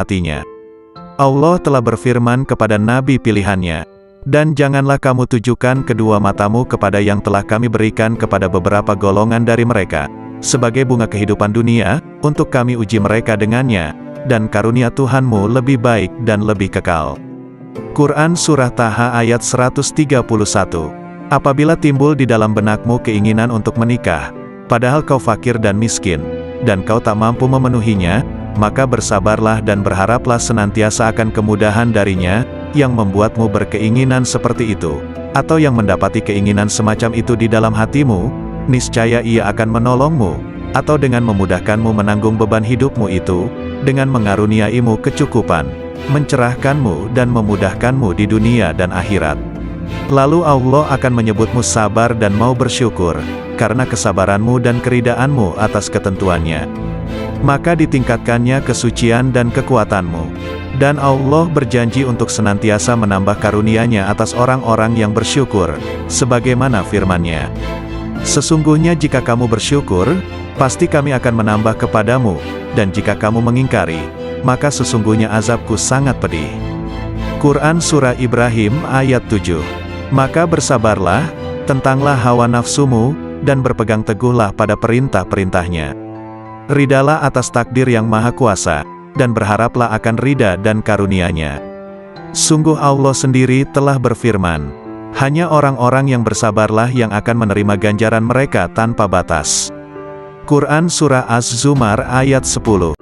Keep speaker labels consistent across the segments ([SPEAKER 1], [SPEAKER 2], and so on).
[SPEAKER 1] hatinya. Allah telah berfirman kepada nabi pilihannya, "Dan janganlah kamu tujukan kedua matamu kepada yang telah kami berikan kepada beberapa golongan dari mereka, sebagai bunga kehidupan dunia, untuk kami uji mereka dengannya, dan karunia Tuhanmu lebih baik dan lebih kekal." Quran Surah Taha ayat 131. Apabila timbul di dalam benakmu keinginan untuk menikah, padahal kau fakir dan miskin, dan kau tak mampu memenuhinya, maka bersabarlah dan berharaplah senantiasa akan kemudahan darinya, yang membuatmu berkeinginan seperti itu, atau yang mendapati keinginan semacam itu di dalam hatimu, niscaya Ia akan menolongmu, atau dengan memudahkanmu menanggung beban hidupmu itu, dengan mengaruniaimu kecukupan, mencerahkanmu dan memudahkanmu di dunia dan akhirat. Lalu Allah akan menyebutmu sabar dan mau bersyukur, karena kesabaranmu dan keridaanmu atas ketentuannya. Maka ditingkatkannya kesucian dan kekuatanmu. Dan Allah berjanji untuk senantiasa menambah karunia-Nya atas orang-orang yang bersyukur, sebagaimana firman-Nya, "Sesungguhnya jika kamu bersyukur, pasti kami akan menambah kepadamu, dan jika kamu mengingkari, maka sesungguhnya azabku sangat pedih." Quran Surah Ibrahim ayat 7. Maka bersabarlah, tentanglah hawa nafsumu, dan berpegang teguhlah pada perintah-perintahnya. Ridalah atas takdir yang maha kuasa, dan berharaplah akan ridha dan karunia-Nya. Sungguh Allah sendiri telah berfirman, "Hanya orang-orang yang bersabarlah yang akan menerima ganjaran mereka tanpa batas." Quran Surah Az-Zumar ayat 10.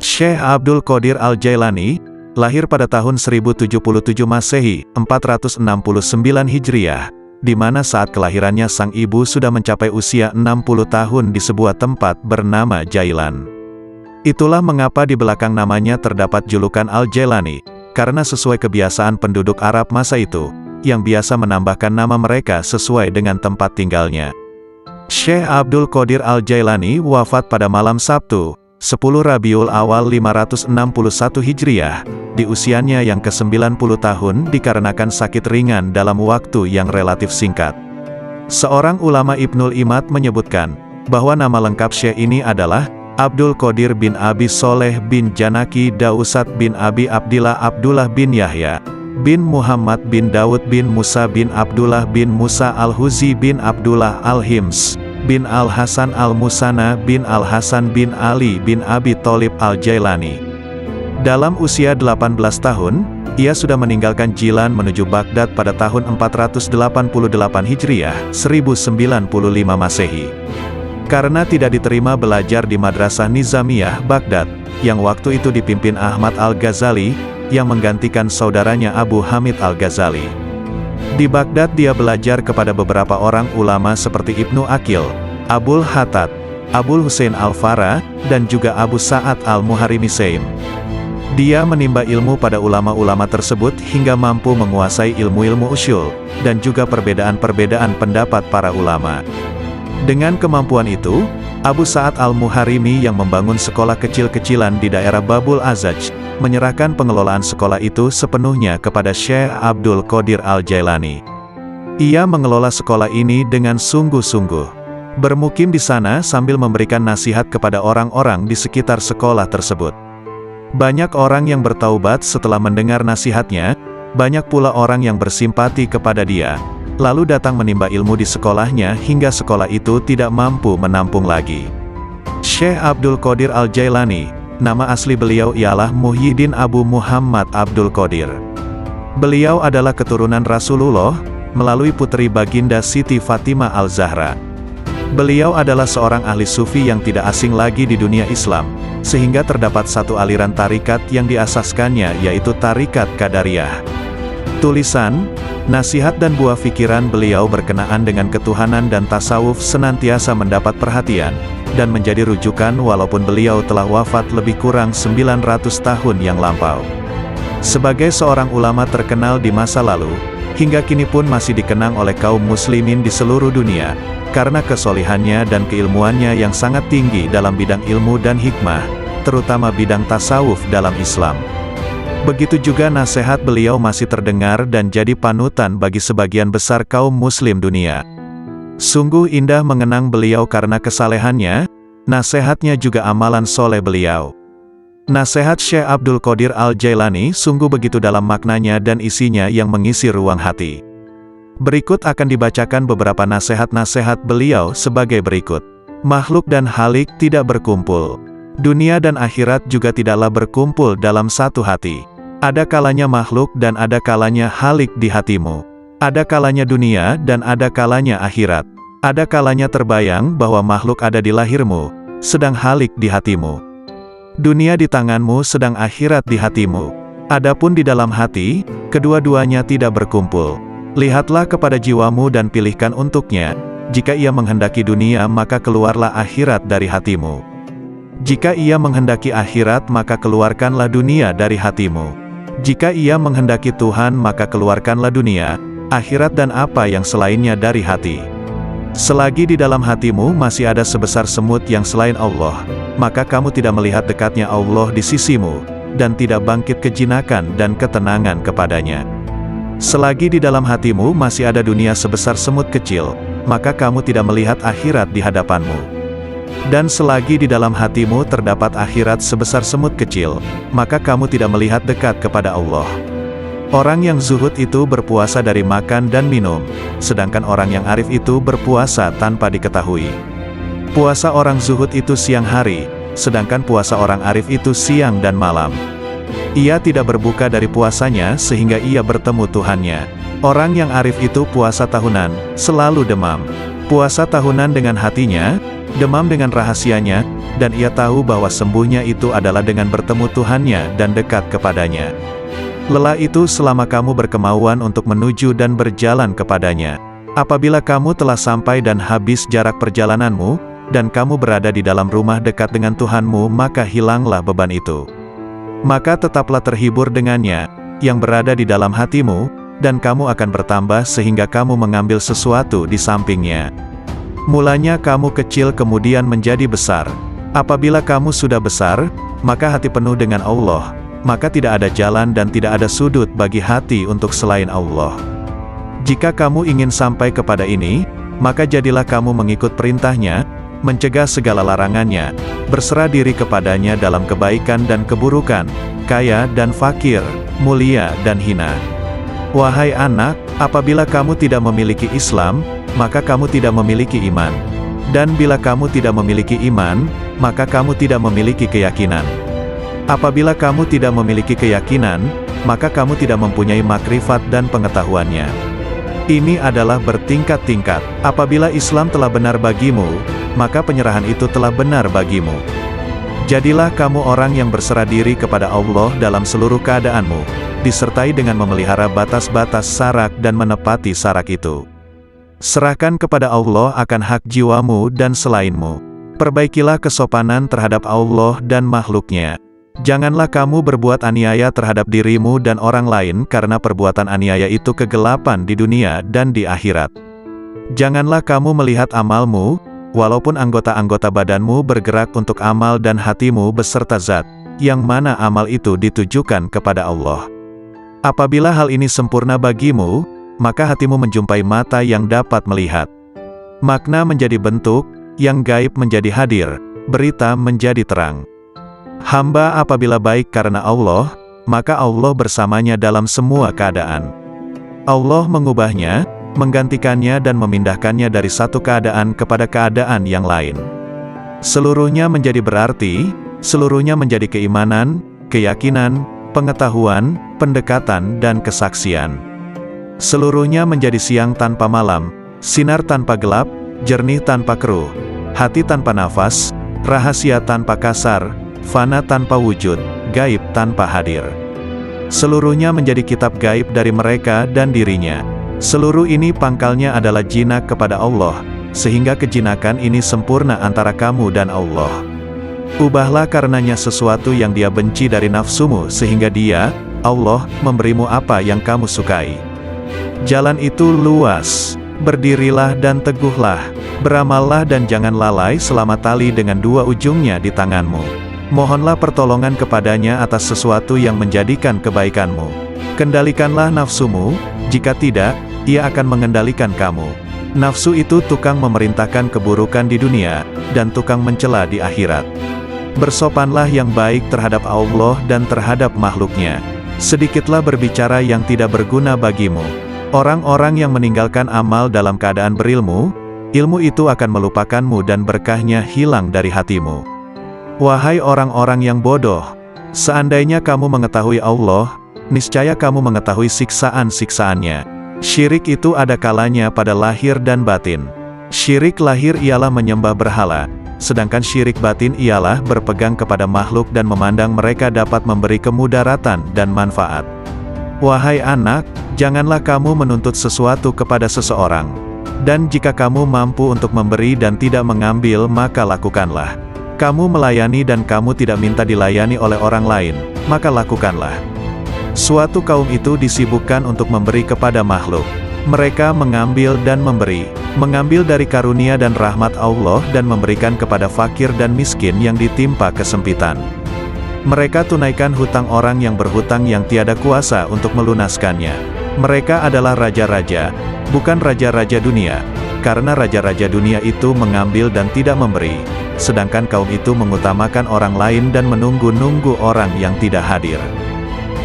[SPEAKER 1] Syekh Abdul Qadir Al-Jailani, lahir pada tahun 1077 Masehi, 469 Hijriah, di mana saat kelahirannya sang ibu sudah mencapai usia 60 tahun di sebuah tempat bernama Jailan. Itulah mengapa di belakang namanya terdapat julukan Al-Jailani, karena sesuai kebiasaan penduduk Arab masa itu, yang biasa menambahkan nama mereka sesuai dengan tempat tinggalnya. Syekh Abdul Qadir Al-Jailani wafat pada malam Sabtu, 10 Rabiul Awal 561 Hijriah, di usianya yang ke-90 tahun dikarenakan sakit ringan dalam waktu yang relatif singkat. Seorang ulama Ibnul Imad menyebutkan, bahwa nama lengkap Syekh ini adalah Abdul Qadir bin Abi Soleh bin Janaki Dausat bin Abi Abdillah Abdullah bin Yahya, bin Muhammad bin Daud bin Musa bin Abdullah bin Musa Al-Huzi bin Abdullah Al-Hims, bin Al-Hasan Al-Musana bin Al-Hasan bin Ali bin Abi Tholib Al-Jailani. Dalam usia 18 tahun, ia sudah meninggalkan Jilan menuju Baghdad pada tahun 488 Hijriah, 1095 Masehi. Karena tidak diterima belajar di Madrasah Nizamiyah Baghdad, yang waktu itu dipimpin Ahmad Al-Ghazali, yang menggantikan saudaranya Abu Hamid Al-Ghazali. Di Baghdad dia belajar kepada beberapa orang ulama seperti Ibnu Aqil, Abul Hattad, Abul Husain Al-Farah, dan juga Abu Sa'ad Al-Muharrimisaim. Dia menimba ilmu pada ulama-ulama tersebut hingga mampu menguasai ilmu-ilmu usyul, dan juga perbedaan-perbedaan pendapat para ulama. Dengan kemampuan itu, Abu Sa'ad Al-Muharrimi yang membangun sekolah kecil-kecilan di daerah Babul Azaj, menyerahkan pengelolaan sekolah itu sepenuhnya kepada Syekh Abdul Qadir Al-Jailani. Ia mengelola sekolah ini dengan sungguh-sungguh, bermukim di sana sambil memberikan nasihat kepada orang-orang di sekitar sekolah tersebut. Banyak orang yang bertaubat setelah mendengar nasihatnya, banyak pula orang yang bersimpati kepada dia, lalu datang menimba ilmu di sekolahnya hingga sekolah itu tidak mampu menampung lagi. Syekh Abdul Qadir Al-Jailani, nama asli beliau ialah Muhyiddin Abu Muhammad Abdul Qadir. Beliau adalah keturunan Rasulullah, melalui putri baginda Siti Fatimah Al-Zahra. Beliau adalah seorang ahli sufi yang tidak asing lagi di dunia Islam, sehingga terdapat satu aliran tarikat yang diasaskannya yaitu Tarikat Qadariyah. Tulisan, nasihat dan buah pikiran beliau berkenaan dengan ketuhanan dan tasawuf senantiasa mendapat perhatian, dan menjadi rujukan walaupun beliau telah wafat lebih kurang 900 tahun yang lampau. Sebagai seorang ulama terkenal di masa lalu, hingga kini pun masih dikenang oleh kaum muslimin di seluruh dunia, karena kesolihannya dan keilmuannya yang sangat tinggi dalam bidang ilmu dan hikmah, terutama bidang tasawuf dalam Islam. Begitu juga nasihat beliau masih terdengar dan jadi panutan bagi sebagian besar kaum muslim dunia. Sungguh indah mengenang beliau karena kesalehannya, nasihatnya juga amalan soleh beliau. Nasihat Syekh Abdul Qadir Al-Jailani sungguh begitu dalam maknanya dan isinya yang mengisi ruang hati. Berikut akan dibacakan beberapa nasihat-nasihat beliau sebagai berikut. Makhluk dan halik tidak berkumpul. Dunia dan akhirat juga tidaklah berkumpul dalam satu hati. Ada kalanya makhluk dan ada kalanya halik di hatimu. Ada kalanya dunia dan ada kalanya akhirat. Ada kalanya terbayang bahwa makhluk ada di lahirmu, sedang halik di hatimu. Dunia di tanganmu sedang akhirat di hatimu. Adapun di dalam hati, kedua-duanya tidak berkumpul. Lihatlah kepada jiwamu dan pilihkan untuknya. Jika ia menghendaki dunia maka keluarlah akhirat dari hatimu. Jika ia menghendaki akhirat maka keluarkanlah dunia dari hatimu. Jika ia menghendaki Tuhan maka keluarkanlah dunia, akhirat dan apa yang selainnya dari hati. Selagi di dalam hatimu masih ada sebesar semut yang selain Allah, maka kamu tidak melihat dekatnya Allah di sisimu, dan tidak bangkit kejinakan dan ketenangan kepadanya. Selagi di dalam hatimu masih ada dunia sebesar semut kecil, maka kamu tidak melihat akhirat di hadapanmu. Dan selagi di dalam hatimu terdapat akhirat sebesar semut kecil, maka kamu tidak melihat dekat kepada Allah. Orang yang zuhud itu berpuasa dari makan dan minum, sedangkan orang yang arif itu berpuasa tanpa diketahui. Puasa orang zuhud itu siang hari, sedangkan puasa orang arif itu siang dan malam. Ia tidak berbuka dari puasanya sehingga ia bertemu Tuhannya. Orang yang arif itu puasa tahunan, selalu demam. Puasa tahunan dengan hatinya, demam dengan rahasianya, dan ia tahu bahwa sembuhnya itu adalah dengan bertemu Tuhannya dan dekat kepadanya. Lelah itu selama kamu berkemauan untuk menuju dan berjalan kepadanya. Apabila kamu telah sampai dan habis jarak perjalananmu, dan kamu berada di dalam rumah dekat dengan Tuhanmu, maka hilanglah beban itu. Maka tetaplah terhibur dengannya, yang berada di dalam hatimu, dan kamu akan bertambah sehingga kamu mengambil sesuatu di sampingnya. Mulanya kamu kecil kemudian menjadi besar. Apabila kamu sudah besar, maka hati penuh dengan Allah, maka tidak ada jalan dan tidak ada sudut bagi hati untuk selain Allah. Jika kamu ingin sampai kepada ini, maka jadilah kamu mengikut perintahnya, mencegah segala larangannya, berserah diri kepadanya dalam kebaikan dan keburukan, kaya dan fakir, mulia dan hina. Wahai anak, apabila kamu tidak memiliki Islam, maka kamu tidak memiliki iman. Dan bila kamu tidak memiliki iman, maka kamu tidak memiliki keyakinan. Apabila kamu tidak memiliki keyakinan, maka kamu tidak mempunyai makrifat dan pengetahuannya. Ini adalah bertingkat-tingkat. Apabila Islam telah benar bagimu, maka penyerahan itu telah benar bagimu. Jadilah kamu orang yang berserah diri kepada Allah dalam seluruh keadaanmu, disertai dengan memelihara batas-batas sarak dan menepati sarak itu. Serahkan kepada Allah akan hak jiwamu dan selainmu. Perbaikilah kesopanan terhadap Allah dan makhluknya. Janganlah kamu berbuat aniaya terhadap dirimu dan orang lain karena perbuatan aniaya itu kegelapan di dunia dan di akhirat. Janganlah kamu melihat amalmu, walaupun anggota-anggota badanmu bergerak untuk amal dan hatimu beserta zat, yang mana amal itu ditujukan kepada Allah. Apabila hal ini sempurna bagimu, maka hatimu menjumpai mata yang dapat melihat. Makna menjadi bentuk, yang gaib menjadi hadir, berita menjadi terang. Hamba apabila baik karena Allah, maka Allah bersamanya dalam semua keadaan. Allah mengubahnya, menggantikannya dan memindahkannya dari satu keadaan kepada keadaan yang lain. Seluruhnya menjadi berarti, seluruhnya menjadi keimanan, keyakinan, pengetahuan, pendekatan dan kesaksian. Seluruhnya menjadi siang tanpa malam, sinar tanpa gelap, jernih tanpa keruh, hati tanpa nafas, rahasia tanpa kasar, fana tanpa wujud, gaib tanpa hadir. Seluruhnya menjadi kitab gaib dari mereka dan dirinya. Seluruh ini pangkalnya adalah jinak kepada Allah, sehingga kejinakan ini sempurna antara kamu dan Allah. Ubahlah karenanya sesuatu yang dia benci dari nafsumu sehingga dia, Allah, memberimu apa yang kamu sukai. Jalan itu luas. Berdirilah dan teguhlah. Beramallah dan jangan lalai selama tali dengan dua ujungnya di tanganmu. Mohonlah pertolongan kepadanya atas sesuatu yang menjadikan kebaikanmu. Kendalikanlah nafsumu, jika tidak, ia akan mengendalikan kamu. Nafsu itu tukang memerintahkan keburukan di dunia, dan tukang mencela di akhirat. Bersopanlah yang baik terhadap Allah dan terhadap makhluknya. Sedikitlah berbicara yang tidak berguna bagimu. Orang-orang yang meninggalkan amal dalam keadaan berilmu, ilmu itu akan melupakanmu dan berkahnya hilang dari hatimu. Wahai orang-orang yang bodoh, seandainya kamu mengetahui Allah, niscaya kamu mengetahui siksaan-siksaannya. Syirik itu ada kalanya pada lahir dan batin. Syirik lahir ialah menyembah berhala, sedangkan syirik batin ialah berpegang kepada makhluk dan memandang mereka dapat memberi kemudaratan dan manfaat. Wahai anak, janganlah kamu menuntut sesuatu kepada seseorang. Dan jika kamu mampu untuk memberi dan tidak mengambil, maka lakukanlah. Kamu melayani dan kamu tidak minta dilayani oleh orang lain, maka lakukanlah. Suatu kaum itu disibukkan untuk memberi kepada makhluk. Mereka mengambil dan memberi, mengambil dari karunia dan rahmat Allah dan memberikan kepada fakir dan miskin yang ditimpa kesempitan. Mereka tunaikan hutang orang yang berhutang yang tiada kuasa untuk melunaskannya. Mereka adalah raja-raja, bukan raja-raja dunia, karena raja-raja dunia itu mengambil dan tidak memberi, sedangkan kaum itu mengutamakan orang lain dan menunggu-nunggu orang yang tidak hadir.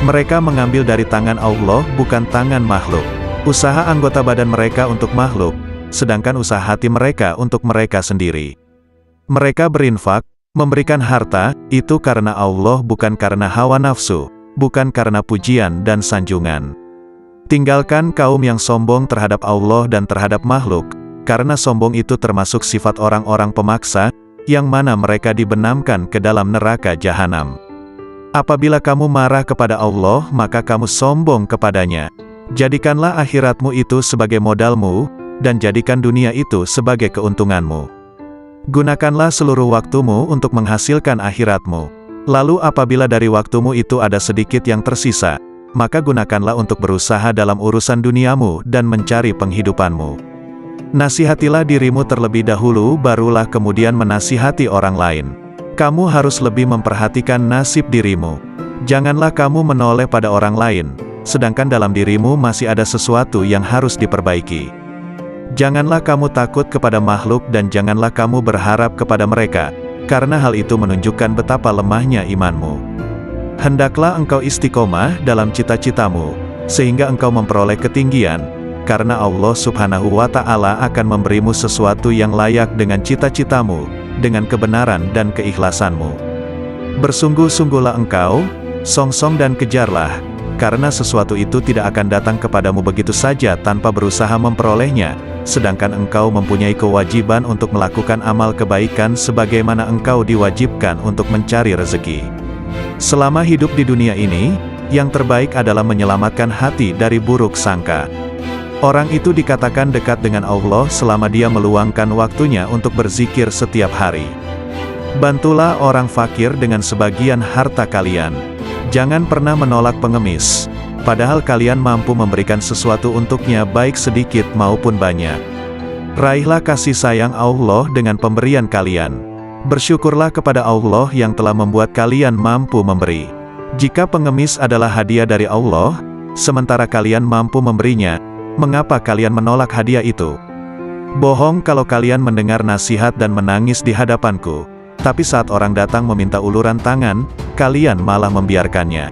[SPEAKER 1] Mereka mengambil dari tangan Allah bukan tangan makhluk. Usaha anggota badan mereka untuk makhluk, sedangkan usaha hati mereka untuk mereka sendiri. Mereka berinfak, memberikan harta, itu karena Allah bukan karena hawa nafsu, bukan karena pujian dan sanjungan. Tinggalkan kaum yang sombong terhadap Allah dan terhadap makhluk, karena sombong itu termasuk sifat orang-orang pemaksa, yang mana mereka dibenamkan ke dalam neraka jahanam. Apabila kamu marah kepada Allah, maka kamu sombong kepadanya. Jadikanlah akhiratmu itu sebagai modalmu, dan jadikan dunia itu sebagai keuntunganmu. Gunakanlah seluruh waktumu untuk menghasilkan akhiratmu. Lalu apabila dari waktumu itu ada sedikit yang tersisa, maka gunakanlah untuk berusaha dalam urusan duniamu dan mencari penghidupanmu. Nasihatilah dirimu terlebih dahulu, barulah kemudian menasihati orang lain. Kamu harus lebih memperhatikan nasib dirimu. Janganlah kamu menoleh pada orang lain, sedangkan dalam dirimu masih ada sesuatu yang harus diperbaiki. Janganlah kamu takut kepada makhluk dan janganlah kamu berharap kepada mereka, karena hal itu menunjukkan betapa lemahnya imanmu. Hendaklah engkau istiqomah dalam cita-citamu, sehingga engkau memperoleh ketinggian, karena Allah Subhanahu wa Ta'ala akan memberimu sesuatu yang layak dengan cita-citamu, dengan kebenaran dan keikhlasanmu. Bersungguh-sungguhlah engkau, songsong dan kejarlah, karena sesuatu itu tidak akan datang kepadamu begitu saja tanpa berusaha memperolehnya, sedangkan engkau mempunyai kewajiban untuk melakukan amal kebaikan sebagaimana engkau diwajibkan untuk mencari rezeki. Selama hidup di dunia ini, yang terbaik adalah menyelamatkan hati dari buruk sangka. Orang itu dikatakan dekat dengan Allah selama dia meluangkan waktunya untuk berzikir setiap hari. Bantulah orang fakir dengan sebagian harta kalian. Jangan pernah menolak pengemis, padahal kalian mampu memberikan sesuatu untuknya baik sedikit maupun banyak. Raihlah kasih sayang Allah dengan pemberian kalian. Bersyukurlah kepada Allah yang telah membuat kalian mampu memberi. Jika pengemis adalah hadiah dari Allah, sementara kalian mampu memberinya, mengapa kalian menolak hadiah itu? Bohong kalau kalian mendengar nasihat dan menangis di hadapanku, tapi saat orang datang meminta uluran tangan, kalian malah membiarkannya.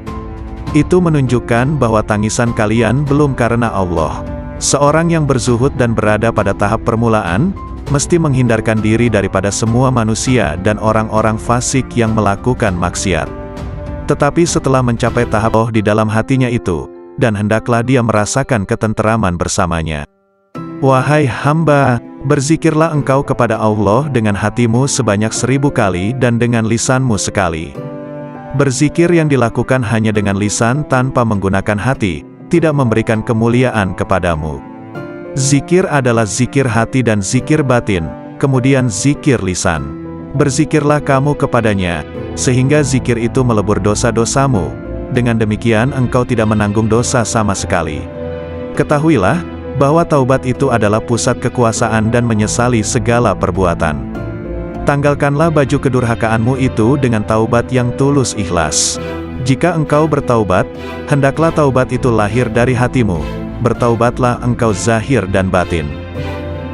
[SPEAKER 1] Itu menunjukkan bahwa tangisan kalian belum karena Allah. Seorang yang berzuhud dan berada pada tahap permulaan, mesti menghindarkan diri daripada semua manusia dan orang-orang fasik yang melakukan maksiat. Tetapi setelah mencapai tahap Allah di dalam hatinya itu, dan hendaklah dia merasakan ketenteraman bersamanya. Wahai hamba, berzikirlah engkau kepada Allah dengan hatimu sebanyak 1000 kali dan dengan lisanmu sekali. Berzikir yang dilakukan hanya dengan lisan tanpa menggunakan hati, tidak memberikan kemuliaan kepadamu. Zikir adalah zikir hati dan zikir batin, kemudian zikir lisan. Berzikirlah kamu kepadanya, sehingga zikir itu melebur dosa-dosamu. Dengan demikian engkau tidak menanggung dosa sama sekali. Ketahuilah, bahwa taubat itu adalah pusat kekuasaan dan menyesali segala perbuatan. Tanggalkanlah baju kedurhakaanmu itu dengan taubat yang tulus ikhlas. Jika engkau bertaubat, hendaklah taubat itu lahir dari hatimu. Bertaubatlah engkau zahir dan batin.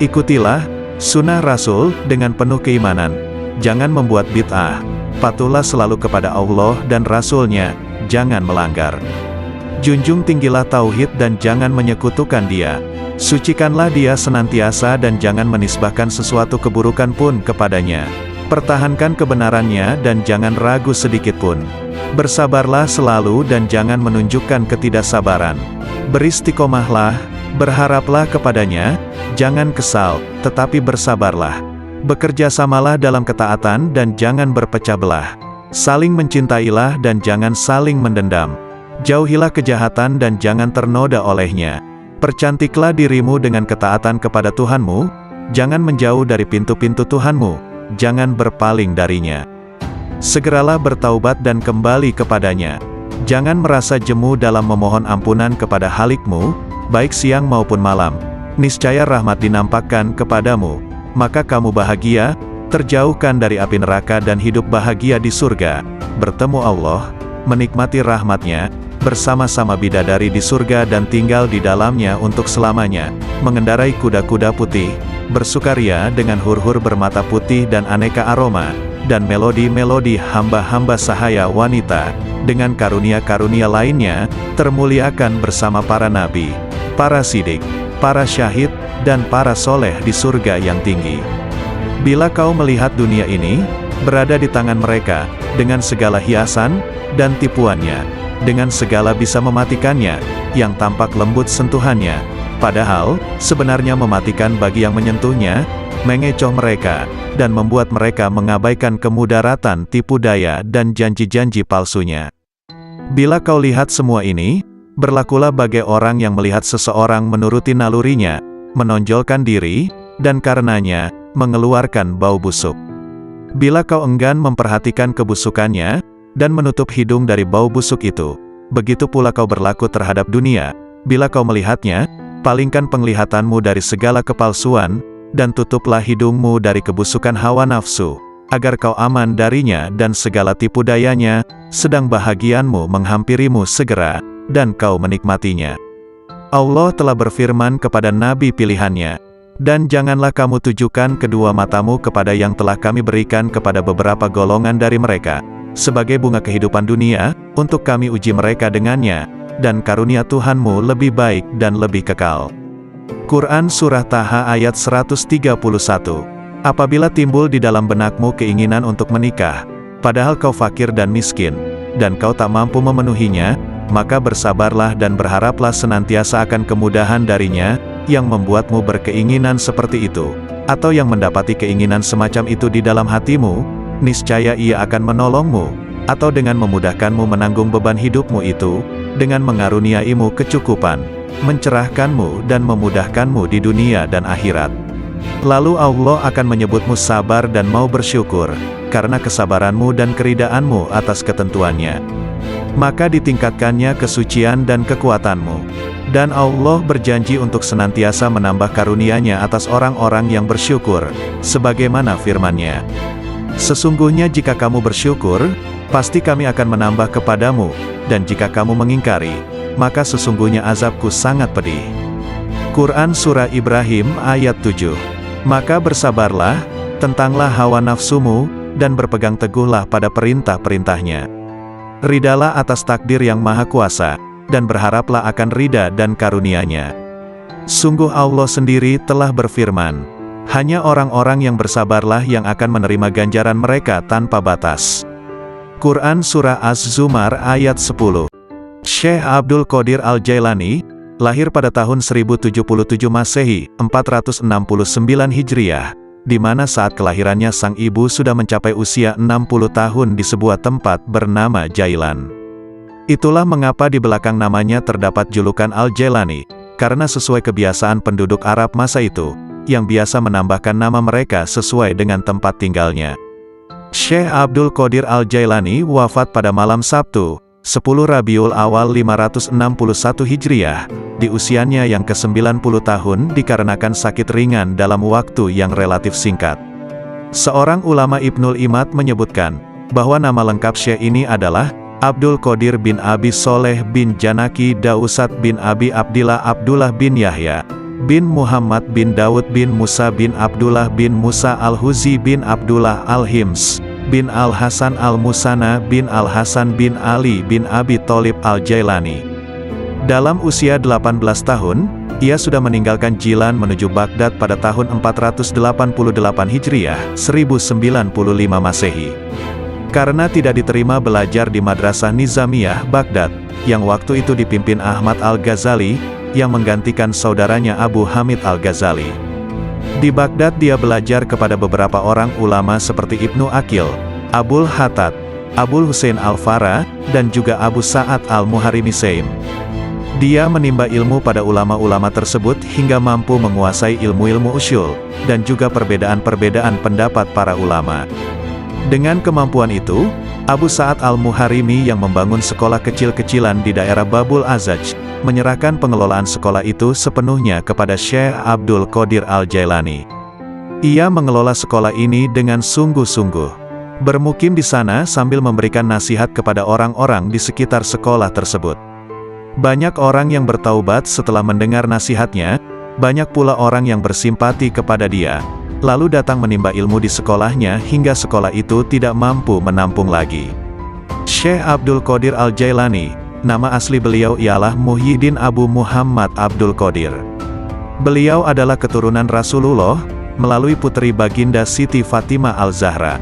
[SPEAKER 1] Ikutilah sunnah Rasul dengan penuh keimanan. jangan membuat bid'ah. Patuhlah selalu kepada Allah dan Rasul-Nya, jangan melanggar. Junjung tinggilah tauhid dan jangan menyekutukan Dia. Sucikanlah Dia senantiasa dan jangan menisbahkan sesuatu keburukan pun kepadanya. Pertahankan kebenarannya dan jangan ragu sedikitpun. Bersabarlah selalu dan jangan menunjukkan ketidaksabaran. Beristiqomahlah, berharaplah kepadanya, jangan kesal, tetapi bersabarlah. Bekerjasamalah dalam ketaatan dan jangan berpecah belah. Saling mencintailah dan jangan saling mendendam. Jauhilah kejahatan dan jangan ternoda olehnya. Percantiklah dirimu dengan ketaatan kepada Tuhanmu, jangan menjauh dari pintu-pintu Tuhanmu, jangan berpaling darinya. Segeralah bertaubat dan kembali kepadanya. Jangan merasa jemu dalam memohon ampunan kepada Halikmu, baik siang maupun malam. Niscaya rahmat dinampakkan kepadamu, maka kamu bahagia, terjauhkan dari api neraka dan hidup bahagia di surga, bertemu Allah, menikmati rahmat-Nya, bersama-sama bidadari di surga dan tinggal di dalamnya untuk selamanya, mengendarai kuda-kuda putih, bersukaria dengan hur-hur bermata putih dan aneka aroma, dan melodi-melodi hamba-hamba sahaya wanita, dengan karunia-karunia lainnya, termuliakan bersama para nabi, para sidik, para syahid, dan para soleh di surga yang tinggi. Bila kau melihat dunia ini, berada di tangan mereka, dengan segala hiasan, dan tipuannya, dengan segala bisa mematikannya, yang tampak lembut sentuhannya, padahal, sebenarnya mematikan bagi yang menyentuhnya, mengecoh mereka, dan membuat mereka mengabaikan kemudaratan tipu daya dan janji-janji palsunya. Bila kau lihat semua ini, berlakulah bagai orang yang melihat seseorang menuruti nalurinya, menonjolkan diri, dan karenanya, mengeluarkan bau busuk. Bila kau enggan memperhatikan kebusukannya, dan menutup hidung dari bau busuk itu, begitu pula kau berlaku terhadap dunia. Bila kau melihatnya, palingkan penglihatanmu dari segala kepalsuan, dan tutuplah hidungmu dari kebusukan hawa nafsu, agar kau aman darinya dan segala tipu dayanya, sedang bahagianmu menghampirimu segera, dan kau menikmatinya. Allah telah berfirman kepada nabi pilihannya, dan janganlah kamu tujukan kedua matamu kepada yang telah kami berikan kepada beberapa golongan dari mereka, sebagai bunga kehidupan dunia, untuk kami uji mereka dengannya, dan karunia Tuhanmu lebih baik dan lebih kekal. Quran Surah Taha ayat 131. Apabila timbul di dalam benakmu keinginan untuk menikah, padahal kau fakir dan miskin, dan kau tak mampu memenuhinya, maka bersabarlah dan berharaplah senantiasa akan kemudahan darinya, yang membuatmu berkeinginan seperti itu, atau yang mendapati keinginan semacam itu di dalam hatimu, niscaya Ia akan menolongmu, atau dengan memudahkanmu menanggung beban hidupmu itu, dengan mengaruniaimu kecukupan, mencerahkanmu dan memudahkanmu di dunia dan akhirat. Lalu Allah akan menyebutmu sabar dan mau bersyukur, karena kesabaranmu dan keridaanmu atas ketentuannya. Maka ditingkatkannya kesucian dan kekuatanmu. Dan Allah berjanji untuk senantiasa menambah karunia-Nya atas orang-orang yang bersyukur, sebagaimana firman-Nya. Sesungguhnya jika kamu bersyukur, pasti kami akan menambah kepadamu, dan jika kamu mengingkari, maka sesungguhnya azabku sangat pedih. Quran Surah Ibrahim ayat 7. Maka bersabarlah, tentanglah hawa nafsumu, dan berpegang teguhlah pada perintah-perintahnya. Ridalah atas takdir yang maha kuasa, dan berharaplah akan ridha dan karunia-Nya. Sungguh Allah sendiri telah berfirman, hanya orang-orang yang bersabarlah yang akan menerima ganjaran mereka tanpa batas. Quran Surah Az-Zumar ayat 10. Syekh Abdul Qadir Al-Jailani, lahir pada tahun 1077 Masehi, 469 Hijriah, di mana saat kelahirannya sang ibu sudah mencapai usia 60 tahun di sebuah tempat bernama Jailan. Itulah mengapa di belakang namanya terdapat julukan Al-Jailani, karena sesuai kebiasaan penduduk Arab masa itu, yang biasa menambahkan nama mereka sesuai dengan tempat tinggalnya. Syekh Abdul Qadir Al-Jailani wafat pada malam Sabtu, 10 Rabiul Awal 561 Hijriah, di usianya yang ke-90 tahun dikarenakan sakit ringan dalam waktu yang relatif singkat. Seorang ulama Ibnul Imad menyebutkan, bahwa nama lengkap Syekh ini adalah Abdul Qadir bin Abi Soleh bin Janaki Dausat bin Abi Abdillah Abdullah bin Yahya, bin Muhammad bin Daud bin Musa bin Abdullah bin Musa al-Huzi bin Abdullah al-Hims, bin al-Hasan al-Musana bin al-Hasan bin Ali bin Abi Tholib al-Jailani. Dalam usia 18 tahun, ia sudah meninggalkan Jilan menuju Baghdad pada tahun 488 Hijriah, 1095 Masehi. Karena tidak diterima belajar di Madrasah Nizamiyah Baghdad, yang waktu itu dipimpin Ahmad al-Ghazali, yang menggantikan saudaranya Abu Hamid al-Ghazali. Di Baghdad dia belajar kepada beberapa orang ulama seperti Ibnu Aqil, Abul Hattad, Abul Husain al-Farra, dan juga Abu Sa'ad al-Muharrimi Saim. Dia menimba ilmu pada ulama-ulama tersebut hingga mampu menguasai ilmu-ilmu usyul, dan juga perbedaan-perbedaan pendapat para ulama. Dengan kemampuan itu, Abu Sa'ad al-Muharrimi yang membangun sekolah kecil-kecilan di daerah Babul Azaj, menyerahkan pengelolaan sekolah itu sepenuhnya kepada Syekh Abdul Qadir al-Jailani. Ia mengelola sekolah ini dengan sungguh-sungguh. Bermukim di sana sambil memberikan nasihat kepada orang-orang di sekitar sekolah tersebut. Banyak orang yang bertaubat setelah mendengar nasihatnya, banyak pula orang yang bersimpati kepada dia, lalu datang menimba ilmu di sekolahnya hingga sekolah itu tidak mampu menampung lagi. Syekh Abdul Qadir al-Jailani, nama asli beliau ialah Muhyiddin Abu Muhammad Abdul Qadir. Beliau adalah keturunan Rasulullah, melalui putri baginda Siti Fatimah al-Zahra.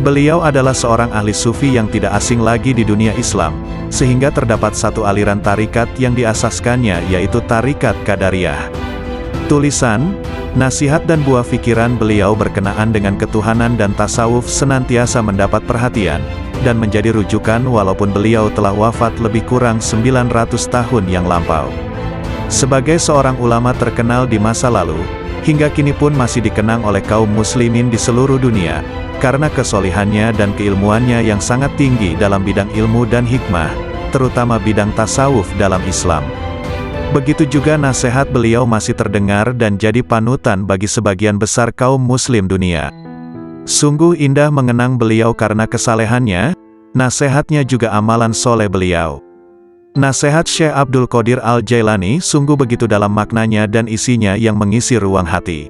[SPEAKER 1] Beliau adalah seorang ahli sufi yang tidak asing lagi di dunia Islam, sehingga terdapat satu aliran tarikat yang diasaskannya yaitu Tarikat Qadariyah. Tulisan, nasihat dan buah pikiran beliau berkenaan dengan ketuhanan dan tasawuf senantiasa mendapat perhatian, dan menjadi rujukan walaupun beliau telah wafat lebih kurang 900 tahun yang lampau. Sebagai seorang ulama terkenal di masa lalu, hingga kini pun masih dikenang oleh kaum muslimin di seluruh dunia, karena kesolihannya dan keilmuannya yang sangat tinggi dalam bidang ilmu dan hikmah, terutama bidang tasawuf dalam Islam. Begitu juga nasihat beliau masih terdengar dan jadi panutan bagi sebagian besar kaum muslim dunia. Sungguh indah mengenang beliau karena kesalehannya, nasihatnya juga amalan soleh beliau. Nasihat Syekh Abdul Qadir al-Jailani sungguh begitu dalam maknanya dan isinya yang mengisi ruang hati.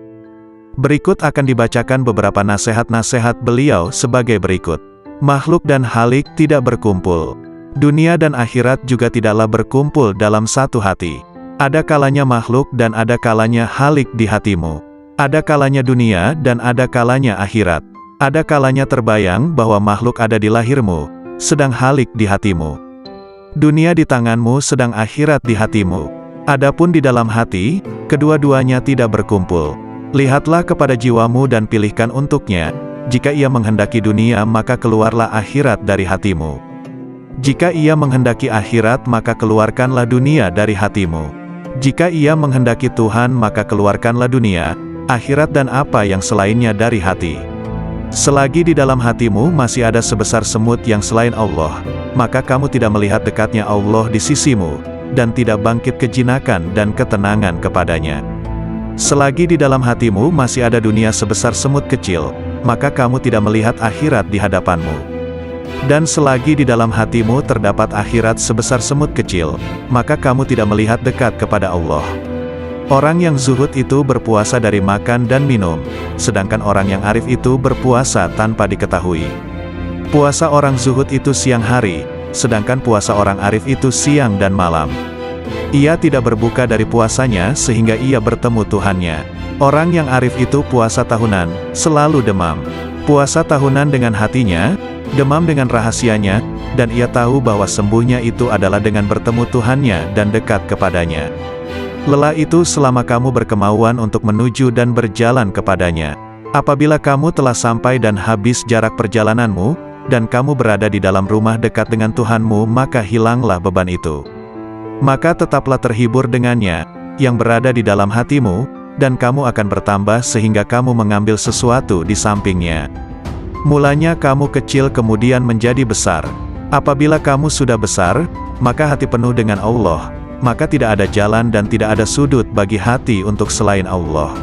[SPEAKER 1] Berikut akan dibacakan beberapa nasihat-nasihat beliau sebagai berikut. Makhluk dan halik tidak berkumpul. Dunia dan akhirat juga tidaklah berkumpul dalam satu hati. Ada kalanya makhluk dan ada kalanya halik di hatimu. Ada kalanya dunia dan ada kalanya akhirat. Ada kalanya terbayang bahwa makhluk ada di lahirmu, sedang halik di hatimu. Dunia di tanganmu sedang akhirat di hatimu. Adapun di dalam hati, kedua-duanya tidak berkumpul. Lihatlah kepada jiwamu dan pilihkan untuknya. Jika ia menghendaki dunia maka keluarlah akhirat dari hatimu. Jika ia menghendaki akhirat maka keluarkanlah dunia dari hatimu. Jika ia menghendaki Tuhan maka keluarkanlah dunia, akhirat dan apa yang selainnya dari hati. Selagi di dalam hatimu masih ada sebesar semut yang selain Allah, maka kamu tidak melihat dekatnya Allah di sisimu, dan tidak bangkit kejinakan dan ketenangan kepadanya. Selagi di dalam hatimu masih ada dunia sebesar semut kecil, maka kamu tidak melihat akhirat di hadapanmu. Dan selagi di dalam hatimu terdapat akhirat sebesar semut kecil, maka kamu tidak melihat dekat kepada Allah. Orang yang zuhud itu berpuasa dari makan dan minum, sedangkan orang yang arif itu berpuasa tanpa diketahui. Puasa orang zuhud itu siang hari, sedangkan puasa orang arif itu siang dan malam. Ia tidak berbuka dari puasanya sehingga ia bertemu Tuhannya. Orang yang arif itu puasa tahunan, selalu demam. Puasa tahunan dengan hatinya, demam dengan rahasianya, dan ia tahu bahwa sembuhnya itu adalah dengan bertemu Tuhannya dan dekat kepadanya. Lelah itu selama kamu berkemauan untuk menuju dan berjalan kepadanya. Apabila kamu telah sampai dan habis jarak perjalananmu, dan kamu berada di dalam rumah dekat dengan Tuhanmu, maka hilanglah beban itu. Maka tetaplah terhibur dengannya, yang berada di dalam hatimu, dan kamu akan bertambah sehingga kamu mengambil sesuatu di sampingnya. Mulanya kamu kecil kemudian menjadi besar. Apabila kamu sudah besar, maka hati penuh dengan Allah, maka tidak ada jalan dan tidak ada sudut bagi hati untuk selain Allah.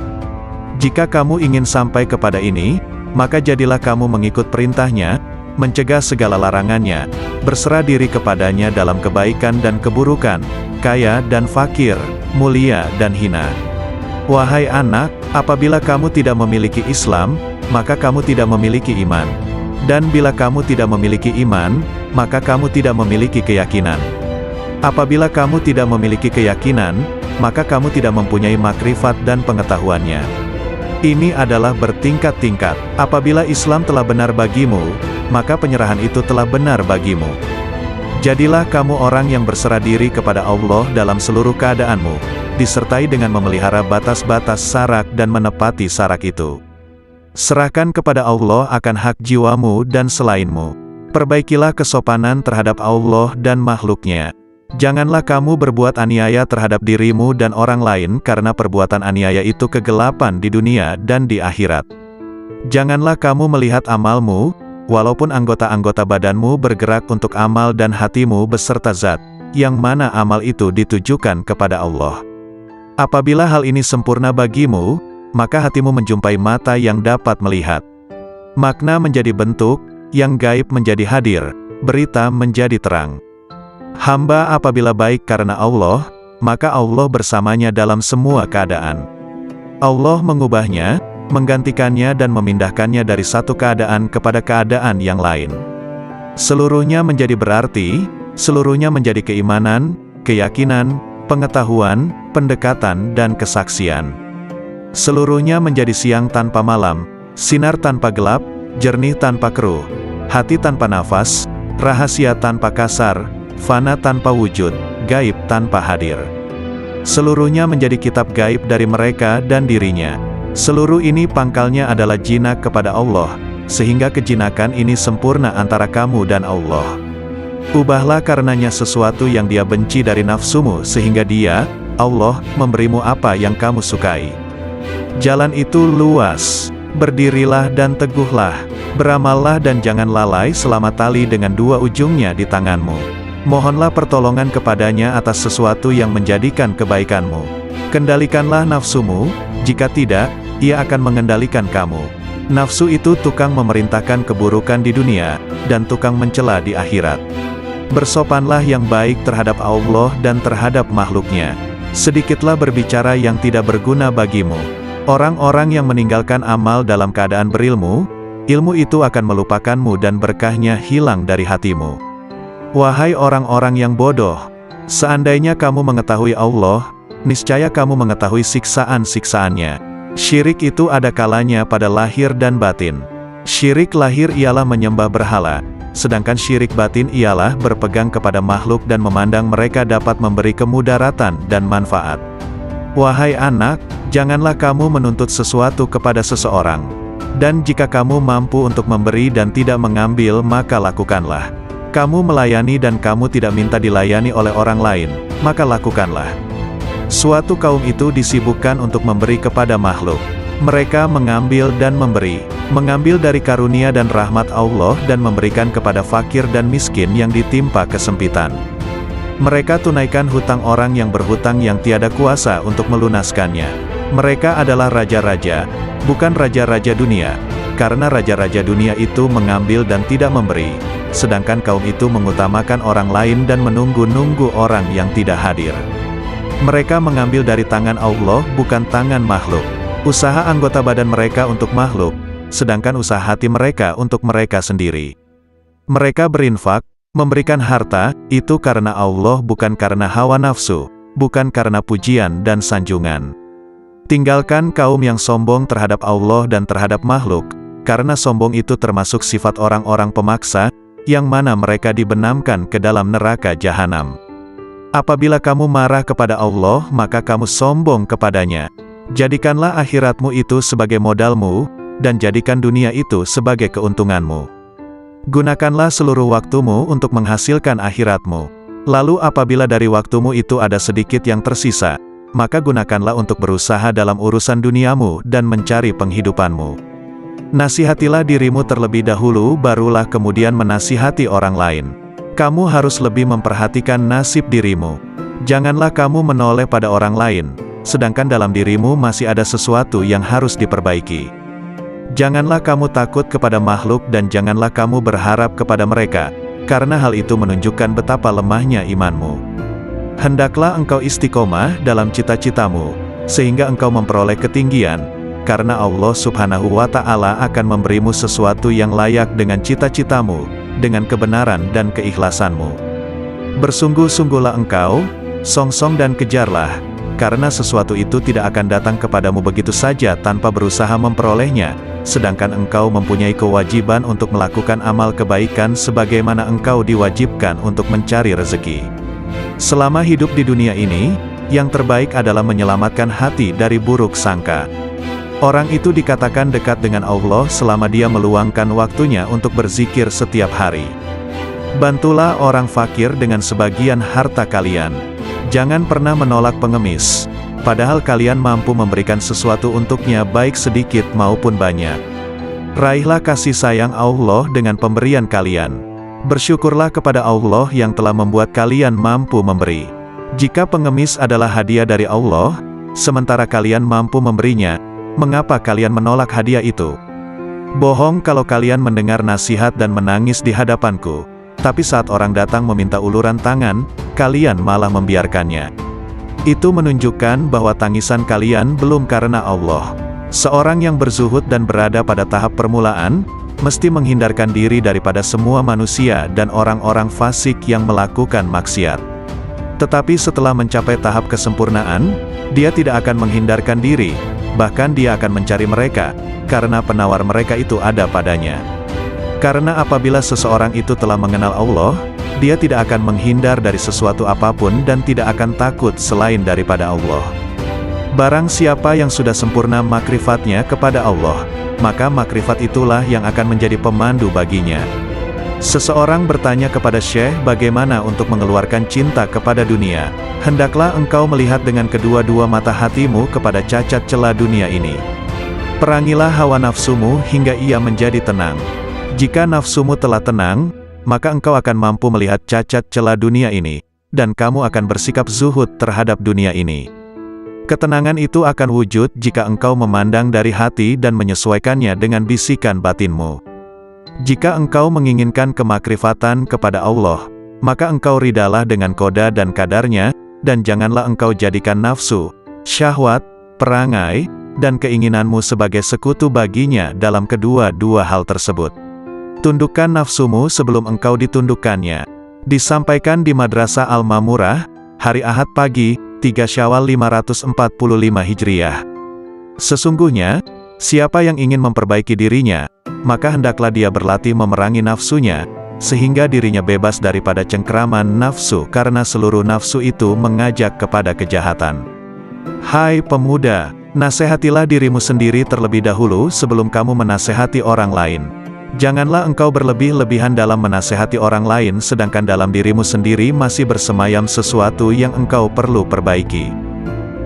[SPEAKER 1] Jika kamu ingin sampai kepada ini, maka jadilah kamu mengikut perintahnya, mencegah segala larangannya, berserah diri kepadanya dalam kebaikan dan keburukan, kaya dan fakir, mulia dan hina. Wahai anak, apabila kamu tidak memiliki Islam, maka kamu tidak memiliki iman. Dan bila kamu tidak memiliki iman, maka kamu tidak memiliki keyakinan. Apabila kamu tidak memiliki keyakinan, maka kamu tidak mempunyai makrifat dan pengetahuannya. Ini adalah bertingkat-tingkat. Apabila Islam telah benar bagimu, maka penyerahan itu telah benar bagimu. Jadilah kamu orang yang berserah diri kepada Allah dalam seluruh keadaanmu, disertai dengan memelihara batas-batas syarak dan menepati syarak itu. Serahkan kepada Allah akan hak jiwamu dan selainmu. Perbaikilah kesopanan terhadap Allah dan makhluknya. Janganlah kamu berbuat aniaya terhadap dirimu dan orang lain karena perbuatan aniaya itu kegelapan di dunia dan di akhirat. Janganlah kamu melihat amalmu, walaupun anggota-anggota badanmu bergerak untuk amal dan hatimu beserta zat, yang mana amal itu ditujukan kepada Allah. Apabila hal ini sempurna bagimu, maka hatimu menjumpai mata yang dapat melihat. Makna menjadi bentuk, yang gaib menjadi hadir, berita menjadi terang. Hamba apabila baik karena Allah, maka Allah bersamanya dalam semua keadaan. Allah mengubahnya, menggantikannya dan memindahkannya dari satu keadaan kepada keadaan yang lain. Seluruhnya menjadi berarti, seluruhnya menjadi keimanan, keyakinan, pengetahuan, pendekatan dan kesaksian. Seluruhnya menjadi siang tanpa malam, sinar tanpa gelap, jernih tanpa keruh, hati tanpa nafas, rahasia tanpa kasar, fana tanpa wujud, gaib tanpa hadir. Seluruhnya menjadi kitab gaib dari mereka dan dirinya. Seluruh ini pangkalnya adalah jinak kepada Allah, sehingga kejinakan ini sempurna antara kamu dan Allah. Ubahlah karenanya sesuatu yang dia benci dari nafsumu sehingga dia, Allah, memberimu apa yang kamu sukai. Jalan itu luas. Berdirilah dan teguhlah. Beramallah dan jangan lalai selama tali dengan dua ujungnya di tanganmu. Mohonlah pertolongan kepadanya atas sesuatu yang menjadikan kebaikanmu. Kendalikanlah nafsumu, jika tidak, ia akan mengendalikan kamu. Nafsu itu tukang memerintahkan keburukan di dunia, dan tukang mencela di akhirat. Bersopanlah yang baik terhadap Allah dan terhadap makhluknya. Sedikitlah berbicara yang tidak berguna bagimu. Orang-orang yang meninggalkan amal dalam keadaan berilmu, ilmu itu akan melupakanmu dan berkahnya hilang dari hatimu. Wahai orang-orang yang bodoh, seandainya kamu mengetahui Allah, niscaya kamu mengetahui siksaan-siksaannya. Syirik itu ada kalanya pada lahir dan batin. Syirik lahir ialah menyembah berhala, sedangkan syirik batin ialah berpegang kepada makhluk dan memandang mereka dapat memberi kemudaratan dan manfaat. Wahai anak, janganlah kamu menuntut sesuatu kepada seseorang. Dan jika kamu mampu untuk memberi dan tidak mengambil, maka lakukanlah. Kamu melayani dan kamu tidak minta dilayani oleh orang lain, maka lakukanlah. Suatu kaum itu disibukkan untuk memberi kepada makhluk. Mereka mengambil dan memberi, mengambil dari karunia dan rahmat Allah dan memberikan kepada fakir dan miskin yang ditimpa kesempitan. Mereka tunaikan hutang orang yang berhutang yang tiada kuasa untuk melunaskannya. Mereka adalah raja-raja, bukan raja-raja dunia, karena raja-raja dunia itu mengambil dan tidak memberi. Sedangkan kaum itu mengutamakan orang lain dan menunggu-nunggu orang yang tidak hadir. Mereka mengambil dari tangan Allah bukan tangan makhluk. Usaha anggota badan mereka untuk makhluk, sedangkan usaha hati mereka untuk mereka sendiri. Mereka berinfak, memberikan harta, itu karena Allah bukan karena hawa nafsu, bukan karena pujian dan sanjungan. Tinggalkan kaum yang sombong terhadap Allah dan terhadap makhluk, karena sombong itu termasuk sifat orang-orang pemaksa, yang mana mereka dibenamkan ke dalam neraka jahanam. Apabila kamu marah kepada Allah, maka kamu sombong kepadanya. Jadikanlah akhiratmu itu sebagai modalmu, dan jadikan dunia itu sebagai keuntunganmu. Gunakanlah seluruh waktumu untuk menghasilkan akhiratmu. Lalu apabila dari waktumu itu ada sedikit yang tersisa, maka gunakanlah untuk berusaha dalam urusan duniamu dan mencari penghidupanmu. Nasihatilah dirimu terlebih dahulu, barulah kemudian menasihati orang lain. Kamu harus lebih memperhatikan nasib dirimu. Janganlah kamu menoleh pada orang lain, sedangkan dalam dirimu masih ada sesuatu yang harus diperbaiki. Janganlah kamu takut kepada makhluk dan janganlah kamu berharap kepada mereka, karena hal itu menunjukkan betapa lemahnya imanmu. Hendaklah engkau istiqomah dalam cita-citamu, sehingga engkau memperoleh ketinggian, karena Allah Subhanahu wa Ta'ala akan memberimu sesuatu yang layak dengan cita-citamu, dengan kebenaran dan keikhlasanmu. Bersungguh-sungguhlah engkau, songsong dan kejarlah, karena sesuatu itu tidak akan datang kepadamu begitu saja tanpa berusaha memperolehnya, sedangkan engkau mempunyai kewajiban untuk melakukan amal kebaikan sebagaimana engkau diwajibkan untuk mencari rezeki. Selama hidup di dunia ini, yang terbaik adalah menyelamatkan hati dari buruk sangka. Orang itu dikatakan dekat dengan Allah selama dia meluangkan waktunya untuk berzikir setiap hari. Bantulah orang fakir dengan sebagian harta kalian. Jangan pernah menolak pengemis, padahal kalian mampu memberikan sesuatu untuknya baik sedikit maupun banyak. Raihlah kasih sayang Allah dengan pemberian kalian. Bersyukurlah kepada Allah yang telah membuat kalian mampu memberi. Jika pengemis adalah hadiah dari Allah, sementara kalian mampu memberinya, mengapa kalian menolak hadiah itu? Bohong kalau kalian mendengar nasihat dan menangis di hadapanku, tapi saat orang datang meminta uluran tangan, kalian malah membiarkannya. Itu menunjukkan bahwa tangisan kalian belum karena Allah. Seorang yang berzuhud dan berada pada tahap permulaan, mesti menghindarkan diri daripada semua manusia dan orang-orang fasik yang melakukan maksiat. Tetapi setelah mencapai tahap kesempurnaan, dia tidak akan menghindarkan diri, bahkan dia akan mencari mereka, karena penawar mereka itu ada padanya. Karena apabila seseorang itu telah mengenal Allah, dia tidak akan menghindar dari sesuatu apapun dan tidak akan takut selain daripada Allah. Barang siapa yang sudah sempurna makrifatnya kepada Allah, maka makrifat itulah yang akan menjadi pemandu baginya. Seseorang bertanya kepada Syekh bagaimana untuk mengeluarkan cinta kepada dunia. Hendaklah engkau melihat dengan kedua-dua mata hatimu kepada cacat celah dunia ini. Perangilah hawa nafsumu hingga ia menjadi tenang. Jika nafsumu telah tenang, maka engkau akan mampu melihat cacat celah dunia ini, dan kamu akan bersikap zuhud terhadap dunia ini. Ketenangan itu akan wujud jika engkau memandang dari hati dan menyesuaikannya dengan bisikan batinmu. Jika engkau menginginkan kemakrifatan kepada Allah, maka engkau ridalah dengan koda dan kadarnya, dan janganlah engkau jadikan nafsu, syahwat, perangai, dan keinginanmu sebagai sekutu baginya dalam kedua-dua hal tersebut. Tundukkan nafsumu sebelum engkau ditundukkannya. Disampaikan di Madrasah Al-Mamurah, hari Ahad pagi, 3 Syawal 545 Hijriah. Sesungguhnya, siapa yang ingin memperbaiki dirinya, maka hendaklah dia berlatih memerangi nafsunya, sehingga dirinya bebas daripada cengkeraman nafsu karena seluruh nafsu itu mengajak kepada kejahatan. Hai pemuda, nasihatilah dirimu sendiri terlebih dahulu sebelum kamu menasihati orang lain. Janganlah engkau berlebih-lebihan dalam menasihati orang lain sedangkan dalam dirimu sendiri masih bersemayam sesuatu yang engkau perlu perbaiki.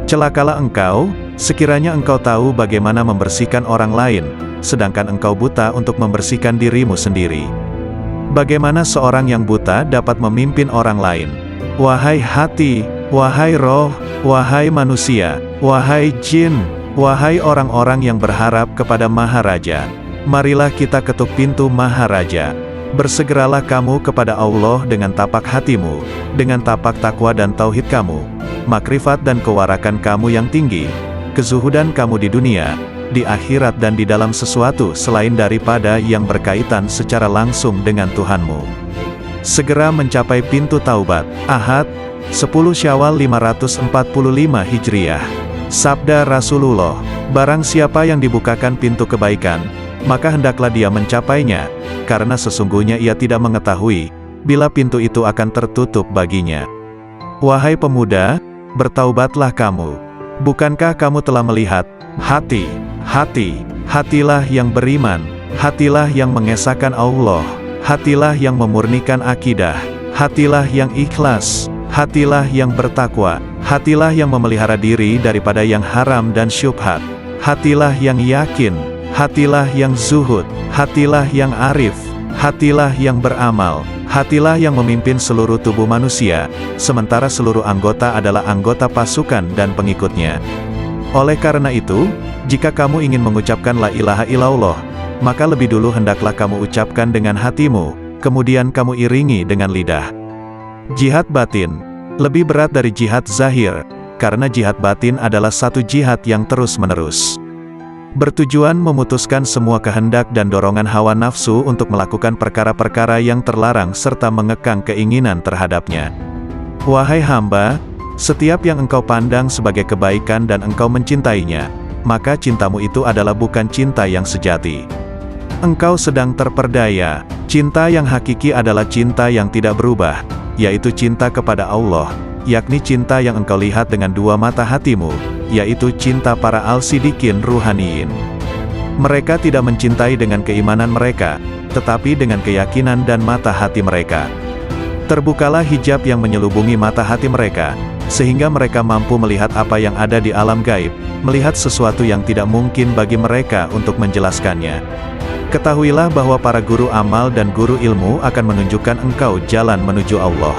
[SPEAKER 1] Celakalah engkau, sekiranya engkau tahu bagaimana membersihkan orang lain, sedangkan engkau buta untuk membersihkan dirimu sendiri. Bagaimana seorang yang buta dapat memimpin orang lain? Wahai hati, wahai roh, wahai manusia, wahai jin, wahai orang-orang yang berharap kepada Maharaja, marilah kita ketuk pintu Maharaja. Bersegeralah kamu kepada Allah dengan tapak hatimu, dengan tapak takwa dan tauhid kamu, makrifat dan kewarakan kamu yang tinggi, kezuhudan kamu di dunia, di akhirat dan di dalam sesuatu selain daripada yang berkaitan secara langsung dengan Tuhanmu. Segera mencapai pintu taubat. Ahad, 10 Syawal 545 Hijriah. Sabda Rasulullah, barang siapa yang dibukakan pintu kebaikan, maka hendaklah dia mencapainya, karena sesungguhnya ia tidak mengetahui, bila pintu itu akan tertutup baginya. Wahai pemuda, bertaubatlah kamu. Bukankah kamu telah melihat, hatilah yang beriman, hatilah yang mengesahkan Allah, hatilah yang memurnikan akidah, hatilah yang ikhlas, hatilah yang bertakwa, hatilah yang memelihara diri daripada yang haram dan syubhat, hatilah yang yakin, hatilah yang zuhud, hatilah yang arif, hatilah yang beramal, hatilah yang memimpin seluruh tubuh manusia, sementara seluruh anggota adalah anggota pasukan dan pengikutnya. Oleh karena itu, jika kamu ingin mengucapkan la ilaha illallah, maka lebih dulu hendaklah kamu ucapkan dengan hatimu, kemudian kamu iringi dengan lidah. Jihad batin lebih berat dari jihad zahir, karena jihad batin adalah satu jihad yang terus-menerus. Bertujuan memutuskan semua kehendak dan dorongan hawa nafsu untuk melakukan perkara-perkara yang terlarang serta mengekang keinginan terhadapnya. Wahai hamba, setiap yang engkau pandang sebagai kebaikan dan engkau mencintainya, maka cintamu itu adalah bukan cinta yang sejati. Engkau sedang terperdaya. Cinta yang hakiki adalah cinta yang tidak berubah, yaitu cinta kepada Allah, yakni cinta yang engkau lihat dengan dua mata hatimu, yaitu cinta para al-sidikin ruhaniyin. Mereka tidak mencintai dengan keimanan mereka, tetapi dengan keyakinan dan mata hati mereka. Terbukalah hijab yang menyelubungi mata hati mereka, sehingga mereka mampu melihat apa yang ada di alam gaib, melihat sesuatu yang tidak mungkin bagi mereka untuk menjelaskannya. Ketahuilah bahwa para guru amal dan guru ilmu akan menunjukkan engkau jalan menuju Allah.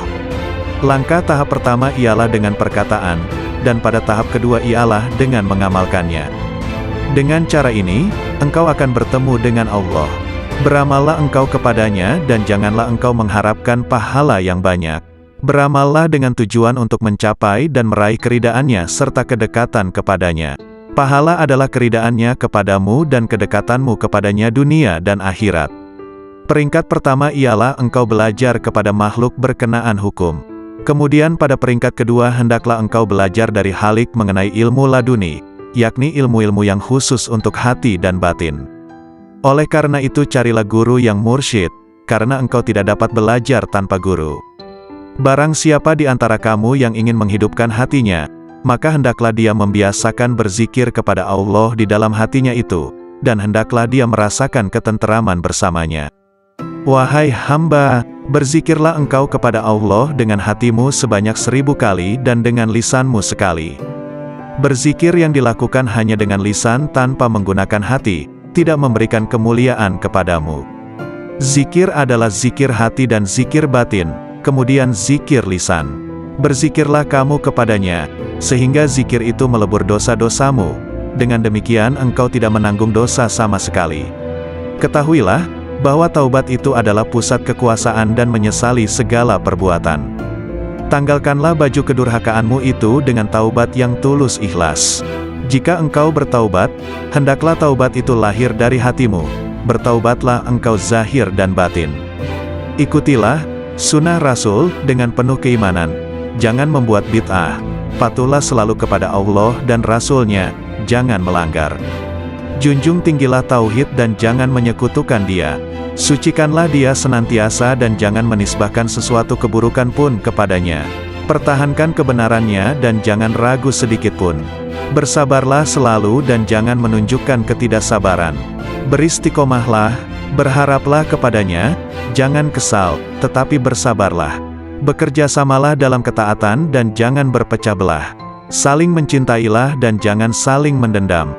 [SPEAKER 1] Langkah tahap pertama ialah dengan perkataan, dan pada tahap kedua ialah dengan mengamalkannya. Dengan cara ini, engkau akan bertemu dengan Allah. Beramallah engkau kepadanya dan janganlah engkau mengharapkan pahala yang banyak. Beramallah dengan tujuan untuk mencapai dan meraih keridaannya serta kedekatan kepadanya. Pahala adalah keridaannya kepadamu dan kedekatanmu kepadanya dunia dan akhirat. Peringkat pertama ialah engkau belajar kepada makhluk berkenaan hukum. Kemudian pada peringkat kedua hendaklah engkau belajar dari Halik mengenai ilmu laduni, yakni ilmu-ilmu yang khusus untuk hati dan batin. Oleh karena itu carilah guru yang mursyid, karena engkau tidak dapat belajar tanpa guru. Barang siapa di antara kamu yang ingin menghidupkan hatinya, maka hendaklah dia membiasakan berzikir kepada Allah di dalam hatinya itu, dan hendaklah dia merasakan ketenteraman bersamanya. Wahai hamba, berzikirlah engkau kepada Allah dengan hatimu sebanyak 1000 kali dan dengan lisanmu sekali. Berzikir yang dilakukan hanya dengan lisan tanpa menggunakan hati, tidak memberikan kemuliaan kepadamu. Zikir adalah zikir hati dan zikir batin, kemudian zikir lisan. Berzikirlah kamu kepadanya, sehingga zikir itu melebur dosa-dosamu. Dengan demikian engkau tidak menanggung dosa sama sekali. Ketahuilah, bahwa taubat itu adalah pusat kekuasaan dan menyesali segala perbuatan. Tanggalkanlah baju kedurhakaanmu itu dengan taubat yang tulus ikhlas. Jika engkau bertaubat, hendaklah taubat itu lahir dari hatimu. Bertaubatlah engkau zahir dan batin. Ikutilah sunnah Rasul dengan penuh keimanan. Jangan membuat bid'ah. Patuhlah selalu kepada Allah dan Rasul-Nya, jangan melanggar. Junjung tinggilah tauhid dan jangan menyekutukan Dia. Sucikanlah Dia senantiasa dan jangan menisbahkan sesuatu keburukan pun kepadanya. Pertahankan kebenarannya dan jangan ragu sedikit pun. Bersabarlah selalu dan jangan menunjukkan ketidaksabaran. Beristiqomahlah, berharaplah kepadanya, jangan kesal, tetapi bersabarlah. Bekerjasamalah dalam ketaatan dan jangan berpecah belah. Saling mencintailah dan jangan saling mendendam.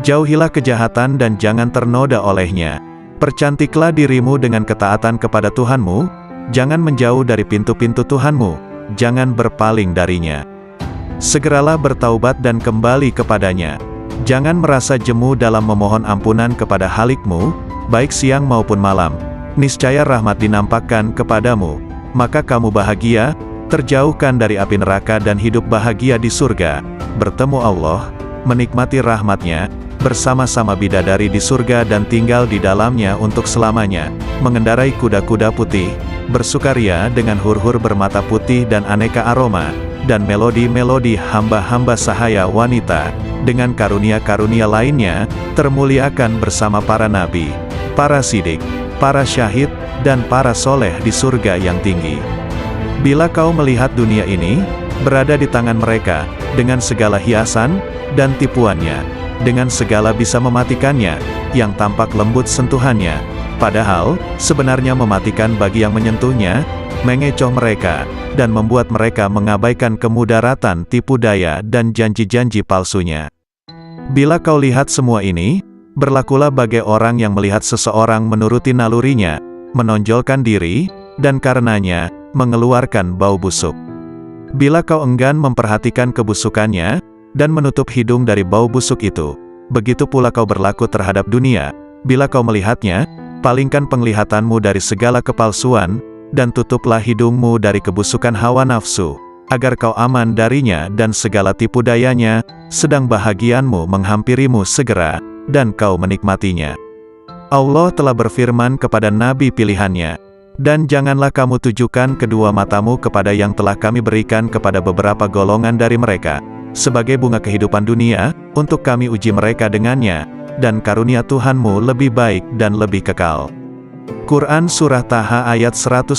[SPEAKER 1] Jauhilah kejahatan dan jangan ternoda olehnya. Percantiklah dirimu dengan ketaatan kepada Tuhanmu, jangan menjauh dari pintu-pintu Tuhanmu, jangan berpaling darinya. Segeralah bertaubat dan kembali kepadanya. Jangan merasa jemu dalam memohon ampunan kepada Halikmu, baik siang maupun malam. Niscaya rahmat dinampakkan kepadamu. Maka kamu bahagia, terjauhkan dari api neraka dan hidup bahagia di surga, bertemu Allah, menikmati rahmat-Nya, bersama-sama bidadari di surga dan tinggal di dalamnya untuk selamanya, mengendarai kuda-kuda putih, bersukaria dengan hur-hur bermata putih dan aneka aroma, dan melodi-melodi hamba-hamba sahaya wanita, dengan karunia-karunia lainnya, termuliakan bersama para nabi, para sidik, para syahid, dan para soleh di surga yang tinggi. Bila kau melihat dunia ini, berada di tangan mereka, dengan segala hiasan, dan tipuannya, dengan segala bisa mematikannya, yang tampak lembut sentuhannya, padahal, sebenarnya mematikan bagi yang menyentuhnya, mengecoh mereka, dan membuat mereka mengabaikan kemudaratan tipu daya dan janji-janji palsunya. Bila kau lihat semua ini, berlakulah bagai orang yang melihat seseorang menuruti nalurinya, menonjolkan diri, dan karenanya, mengeluarkan bau busuk. Bila kau enggan memperhatikan kebusukannya, dan menutup hidung dari bau busuk itu, begitu pula kau berlaku terhadap dunia. Bila kau melihatnya, palingkan penglihatanmu dari segala kepalsuan, dan tutuplah hidungmu dari kebusukan hawa nafsu. agar kau aman darinya dan segala tipu dayanya, sedang bahagianmu menghampirimu segera, dan kau menikmatinya. Allah telah berfirman kepada nabi pilihannya, dan janganlah kamu tujukan kedua matamu kepada yang telah kami berikan kepada beberapa golongan dari mereka, sebagai bunga kehidupan dunia, untuk kami uji mereka dengannya, dan karunia Tuhanmu lebih baik dan lebih kekal. Quran Surah Taha ayat 131.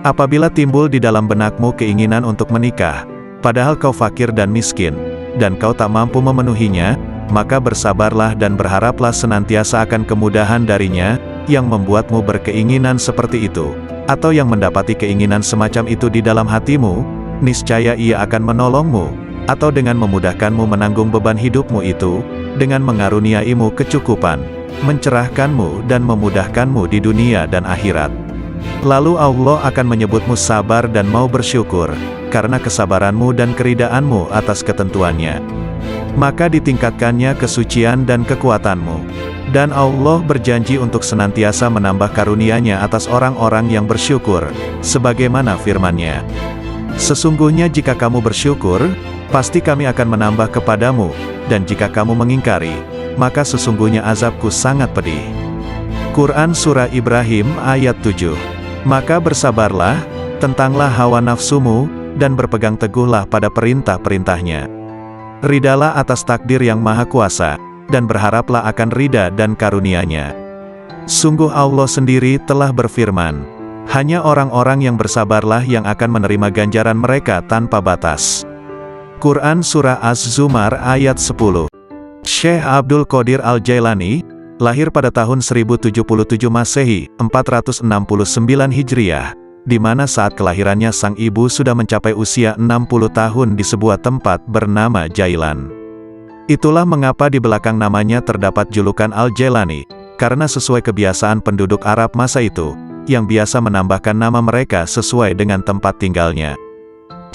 [SPEAKER 1] Apabila timbul di dalam benakmu keinginan untuk menikah, padahal kau fakir dan miskin, dan kau tak mampu memenuhinya, maka bersabarlah dan berharaplah senantiasa akan kemudahan darinya, yang membuatmu berkeinginan seperti itu, atau yang mendapati keinginan semacam itu di dalam hatimu, niscaya ia akan menolongmu, atau dengan memudahkanmu menanggung beban hidupmu itu, dengan mengaruniaimu kecukupan, mencerahkanmu dan memudahkanmu di dunia dan akhirat. Lalu Allah akan menyebutmu sabar dan mau bersyukur, karena kesabaranmu dan keridaanmu atas ketentuannya. Maka ditingkatkannya kesucian dan kekuatanmu. Dan Allah berjanji untuk senantiasa menambah karunia-Nya atas orang-orang yang bersyukur, sebagaimana firman-Nya. Sesungguhnya jika kamu bersyukur, pasti kami akan menambah kepadamu, dan jika kamu mengingkari, maka sesungguhnya azabku sangat pedih. Quran Surah Ibrahim ayat 7. Maka bersabarlah, tentanglah hawa nafsumu, dan berpegang teguhlah pada perintah-perintahnya. Ridalah atas takdir yang maha kuasa, dan berharaplah akan ridha dan karunia-Nya. Sungguh Allah sendiri telah berfirman, hanya orang-orang yang bersabarlah yang akan menerima ganjaran mereka tanpa batas. Quran Surah Az-Zumar ayat 10. Syekh Abdul Qadir Al-Jailani, lahir pada tahun 1077 Masehi, 469 Hijriah, di mana saat kelahirannya sang ibu sudah mencapai usia 60 tahun di sebuah tempat bernama Jailan. Itulah mengapa di belakang namanya terdapat julukan Al-Jailani, karena sesuai kebiasaan penduduk Arab masa itu, yang biasa menambahkan nama mereka sesuai dengan tempat tinggalnya.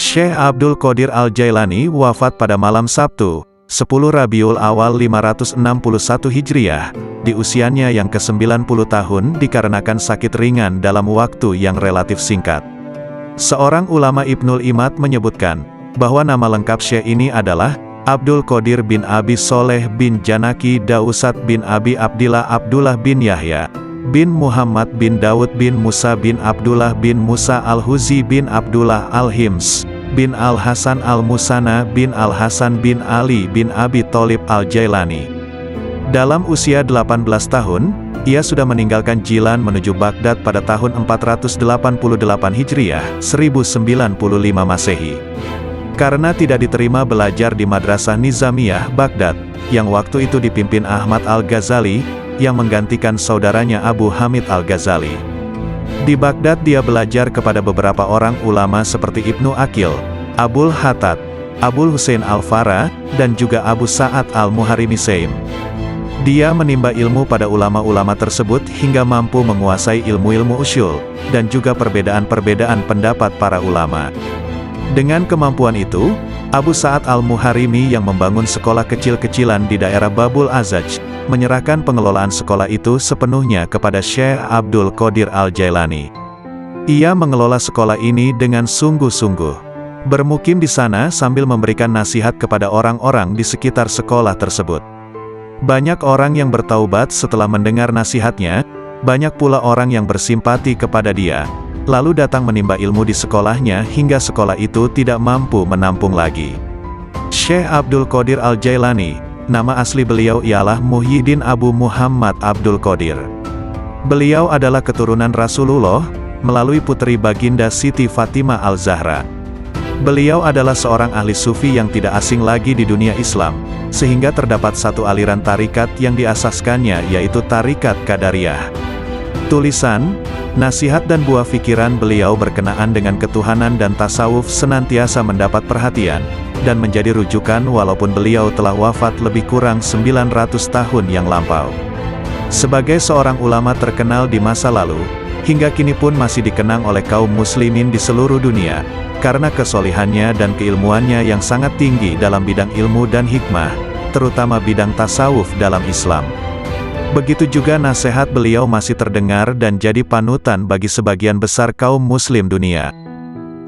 [SPEAKER 1] Syekh Abdul Qadir Al-Jailani wafat pada malam Sabtu, 10 Rabiul Awal 561 Hijriah, di usianya yang ke-90 tahun dikarenakan sakit ringan dalam waktu yang relatif singkat. Seorang ulama Ibnul Imad menyebutkan, bahwa nama lengkap Syekh ini adalah Abdul Qadir bin Abi Soleh bin Janaki Dausat bin Abi Abdillah Abdullah bin Yahya, bin Muhammad bin Daud bin Musa bin Abdullah bin Musa Al-Huzi bin Abdullah Al-Hims, bin Al-Hasan Al-Musana bin Al-Hasan bin Ali bin Abi Tholib Al-Jailani. Dalam usia 18 tahun, ia sudah meninggalkan Jilan menuju Baghdad pada tahun 488 Hijriah, 1095 Masehi. Karena tidak diterima belajar di Madrasah Nizamiyah, Baghdad, yang waktu itu dipimpin Ahmad Al-Ghazali, yang menggantikan saudaranya Abu Hamid Al-Ghazali. Di Baghdad dia belajar kepada beberapa orang ulama seperti Ibnu Aqil, Abul Hattad, Abul Husain Al-Farah, dan juga Abu Sa'ad Al-Muharrimi Saim. Dia menimba ilmu pada ulama-ulama tersebut hingga mampu menguasai ilmu-ilmu usyul, dan juga perbedaan-perbedaan pendapat para ulama. Dengan kemampuan itu, Abu Sa'ad Al-Muharrimi yang membangun sekolah kecil-kecilan di daerah Babul Azaj, menyerahkan pengelolaan sekolah itu sepenuhnya kepada Syekh Abdul Qadir Al-Jailani. Ia mengelola sekolah ini dengan sungguh-sungguh, bermukim di sana sambil memberikan nasihat kepada orang-orang di sekitar sekolah tersebut. Banyak orang yang bertaubat setelah mendengar nasihatnya, banyak pula orang yang bersimpati kepada dia, lalu datang menimba ilmu di sekolahnya hingga sekolah itu tidak mampu menampung lagi. Syekh Abdul Qadir Al-Jailani, nama asli beliau ialah Muhyiddin Abu Muhammad Abdul Qadir. Beliau adalah keturunan Rasulullah, melalui putri baginda Siti Fatimah Al-Zahra. Beliau adalah seorang ahli sufi yang tidak asing lagi di dunia Islam, sehingga terdapat satu aliran tarikat yang diasaskannya yaitu Tarikat Qadariyah. Tulisan, nasihat dan buah pikiran beliau berkenaan dengan ketuhanan dan tasawuf senantiasa mendapat perhatian, dan menjadi rujukan walaupun beliau telah wafat lebih kurang 900 tahun yang lampau. Sebagai seorang ulama terkenal di masa lalu, hingga kini pun masih dikenang oleh kaum muslimin di seluruh dunia, karena kesolihannya dan keilmuannya yang sangat tinggi dalam bidang ilmu dan hikmah, terutama bidang tasawuf dalam Islam. Begitu juga nasihat beliau masih terdengar dan jadi panutan bagi sebagian besar kaum muslim dunia.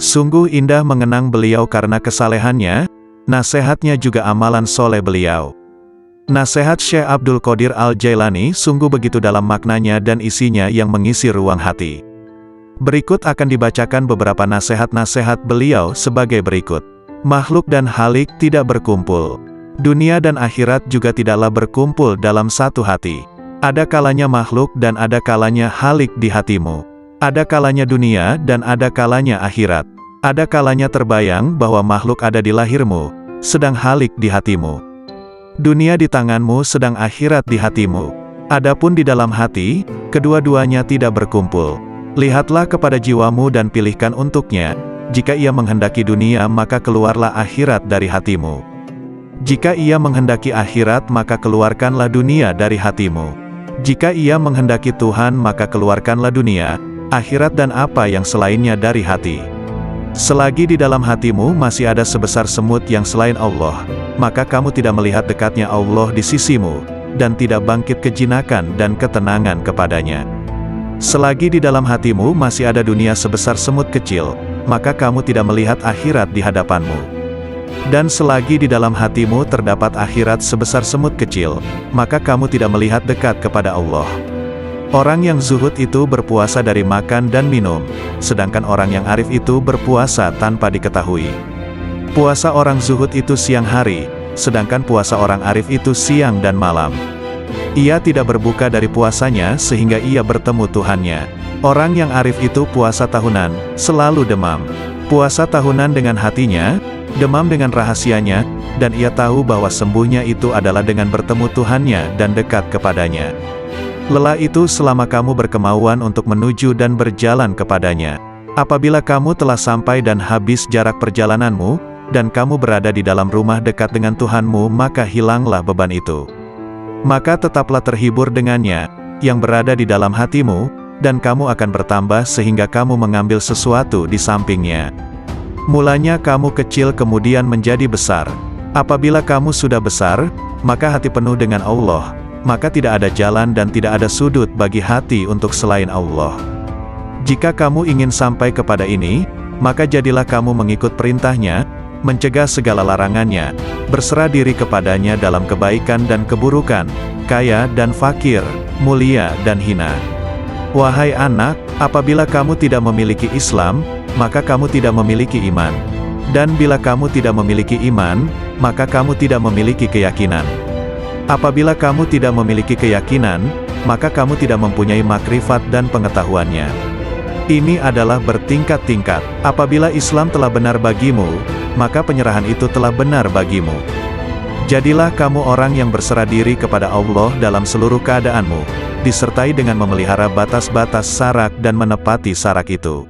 [SPEAKER 1] Sungguh indah mengenang beliau karena kesalehannya, nasihatnya juga amalan soleh beliau. Nasihat Syekh Abdul Qadir Al-Jailani sungguh begitu dalam maknanya dan isinya yang mengisi ruang hati. Berikut akan dibacakan beberapa nasihat-nasihat beliau sebagai berikut. Makhluk dan halik tidak berkumpul. Dunia dan akhirat juga tidaklah berkumpul dalam satu hati. Ada kalanya makhluk dan ada kalanya halik di hatimu. Ada kalanya dunia dan ada kalanya akhirat. Ada kalanya terbayang bahwa makhluk ada di lahirmu, sedang halik di hatimu. Dunia di tanganmu sedang akhirat di hatimu. Adapun di dalam hati, kedua-duanya tidak berkumpul. Lihatlah kepada jiwamu dan pilihkan untuknya. Jika ia menghendaki dunia maka keluarlah akhirat dari hatimu. Jika ia menghendaki akhirat maka keluarkanlah dunia dari hatimu. Jika ia menghendaki Tuhan maka keluarkanlah dunia, akhirat dan apa yang selainnya dari hati. Selagi di dalam hatimu masih ada sebesar semut yang selain Allah, maka kamu tidak melihat dekatnya Allah di sisimu, dan tidak bangkit kejinakan dan ketenangan kepadanya. Selagi di dalam hatimu masih ada dunia sebesar semut kecil, maka kamu tidak melihat akhirat di hadapanmu. Dan selagi di dalam hatimu terdapat akhirat sebesar semut kecil, maka kamu tidak melihat dekat kepada Allah. Orang yang zuhud itu berpuasa dari makan dan minum, sedangkan orang yang arif itu berpuasa tanpa diketahui. Puasa orang zuhud itu siang hari, sedangkan puasa orang arif itu siang dan malam. Ia tidak berbuka dari puasanya sehingga ia bertemu Tuhannya. Orang yang arif itu puasa tahunan, selalu demam. Puasa tahunan dengan hatinya, demam dengan rahasianya, dan ia tahu bahwa sembuhnya itu adalah dengan bertemu Tuhannya dan dekat kepadanya. Lelah itu selama kamu berkemauan untuk menuju dan berjalan kepadanya. Apabila kamu telah sampai dan habis jarak perjalananmu, dan kamu berada di dalam rumah dekat dengan Tuhanmu, maka hilanglah beban itu. Maka tetaplah terhibur dengannya, yang berada di dalam hatimu, dan kamu akan bertambah sehingga kamu mengambil sesuatu di sampingnya. Mulanya kamu kecil kemudian menjadi besar. Apabila kamu sudah besar, maka hati penuh dengan Allah, maka tidak ada jalan dan tidak ada sudut bagi hati untuk selain Allah. Jika kamu ingin sampai kepada ini, maka jadilah kamu mengikut perintahnya, mencegah segala larangannya, berserah diri kepadanya dalam kebaikan dan keburukan, kaya dan fakir, mulia dan hina. Wahai anak, apabila kamu tidak memiliki Islam, maka kamu tidak memiliki iman. Dan bila kamu tidak memiliki iman, maka kamu tidak memiliki keyakinan. Apabila kamu tidak memiliki keyakinan, maka kamu tidak mempunyai makrifat dan pengetahuannya. Ini adalah bertingkat-tingkat. Apabila Islam telah benar bagimu, maka penyerahan itu telah benar bagimu. Jadilah kamu orang yang berserah diri kepada Allah dalam seluruh keadaanmu, disertai dengan memelihara batas-batas sarak dan menepati sarak itu.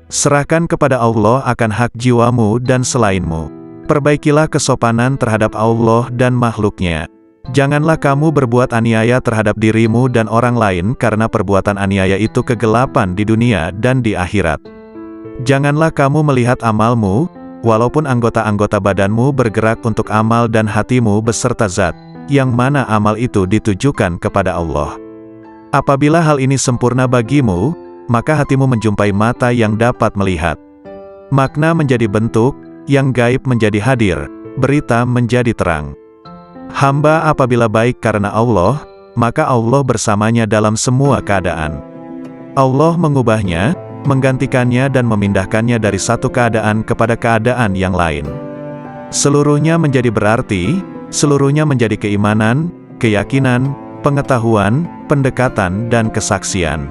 [SPEAKER 1] Serahkan kepada Allah akan hak jiwamu dan selainmu. Perbaikilah kesopanan terhadap Allah dan makhluknya. Janganlah kamu berbuat aniaya terhadap dirimu dan orang lain karena perbuatan aniaya itu kegelapan di dunia dan di akhirat. Janganlah kamu melihat amalmu, walaupun anggota-anggota badanmu bergerak untuk amal dan hatimu beserta zat, yang mana amal itu ditujukan kepada Allah. Apabila hal ini sempurna bagimu, maka hatimu menjumpai mata yang dapat melihat. Makna menjadi bentuk, yang gaib menjadi hadir, berita menjadi terang. Hamba apabila baik karena Allah, maka Allah bersamanya dalam semua keadaan. Allah mengubahnya, menggantikannya dan memindahkannya dari satu keadaan kepada keadaan yang lain. Seluruhnya menjadi berarti, seluruhnya menjadi keimanan, keyakinan, pengetahuan, pendekatan dan kesaksian.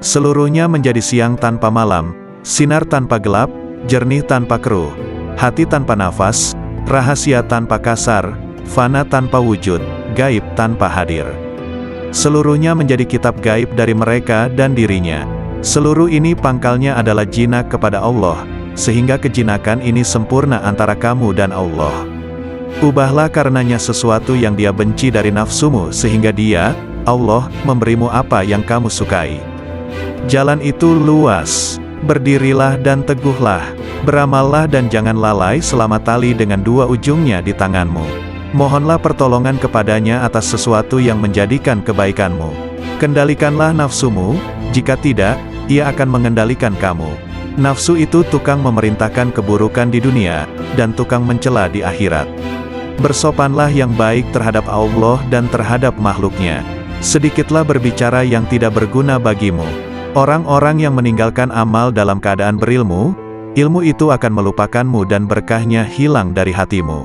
[SPEAKER 1] Seluruhnya menjadi siang tanpa malam, sinar tanpa gelap, jernih tanpa keruh, hati tanpa nafas, rahasia tanpa kasar, fana tanpa wujud, gaib tanpa hadir. Seluruhnya menjadi kitab gaib dari mereka dan dirinya. Seluruh ini pangkalnya adalah jinak kepada Allah, sehingga kejinakan ini sempurna antara kamu dan Allah. Ubahlah karenanya sesuatu yang dia benci dari nafsumu sehingga dia, Allah, memberimu apa yang kamu sukai. Jalan itu luas. Berdirilah dan teguhlah. Beramallah dan jangan lalai selama tali dengan dua ujungnya di tanganmu. Mohonlah pertolongan kepadanya atas sesuatu yang menjadikan kebaikanmu. Kendalikanlah nafsumu, jika tidak, ia akan mengendalikan kamu. Nafsu itu tukang memerintahkan keburukan di dunia, dan tukang mencela di akhirat. Bersopanlah yang baik terhadap Allah dan terhadap makhluknya. Sedikitlah berbicara yang tidak berguna bagimu. Orang-orang yang meninggalkan amal dalam keadaan berilmu, ilmu itu akan melupakanmu dan berkahnya hilang dari hatimu.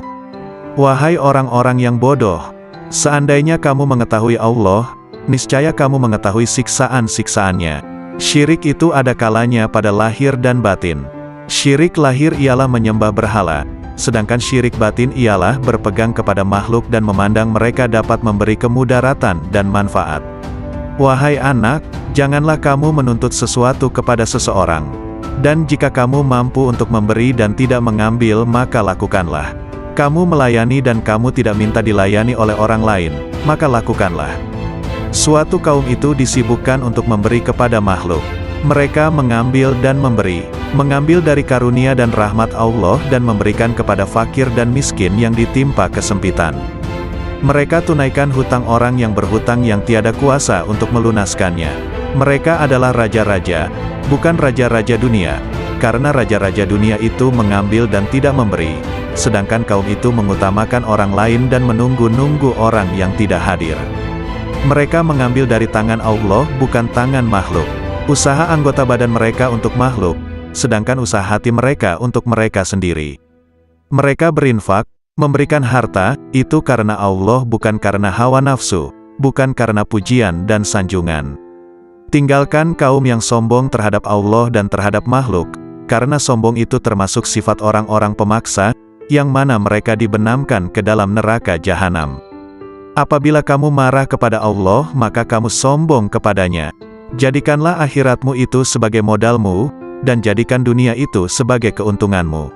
[SPEAKER 1] Wahai orang-orang yang bodoh, seandainya kamu mengetahui Allah, niscaya kamu mengetahui siksaan-siksaannya. Syirik itu ada kalanya pada lahir dan batin. Syirik lahir ialah menyembah berhala, sedangkan syirik batin ialah berpegang kepada makhluk dan memandang mereka dapat memberi kemudaratan dan manfaat. Wahai anak, janganlah kamu menuntut sesuatu kepada seseorang. Dan jika kamu mampu untuk memberi dan tidak mengambil, maka lakukanlah. Kamu melayani dan kamu tidak minta dilayani oleh orang lain, maka lakukanlah. Suatu kaum itu disibukkan untuk memberi kepada makhluk. Mereka mengambil dan memberi, mengambil dari karunia dan rahmat Allah dan memberikan kepada fakir dan miskin yang ditimpa kesempitan. Mereka tunaikan hutang orang yang berhutang yang tiada kuasa untuk melunaskannya. Mereka adalah raja-raja, bukan raja-raja dunia, karena raja-raja dunia itu mengambil dan tidak memberi, sedangkan kaum itu mengutamakan orang lain dan menunggu-nunggu orang yang tidak hadir. Mereka mengambil dari tangan Allah, bukan tangan makhluk. Usaha anggota badan mereka untuk makhluk, sedangkan usaha hati mereka untuk mereka sendiri. Mereka berinfak, memberikan harta, itu karena Allah bukan karena hawa nafsu, bukan karena pujian dan sanjungan. Tinggalkan kaum yang sombong terhadap Allah dan terhadap makhluk, karena sombong itu termasuk sifat orang-orang pemaksa, yang mana mereka dibenamkan ke dalam neraka jahanam. Apabila kamu marah kepada Allah, maka kamu sombong kepadanya. Jadikanlah akhiratmu itu sebagai modalmu, dan jadikan dunia itu sebagai keuntunganmu.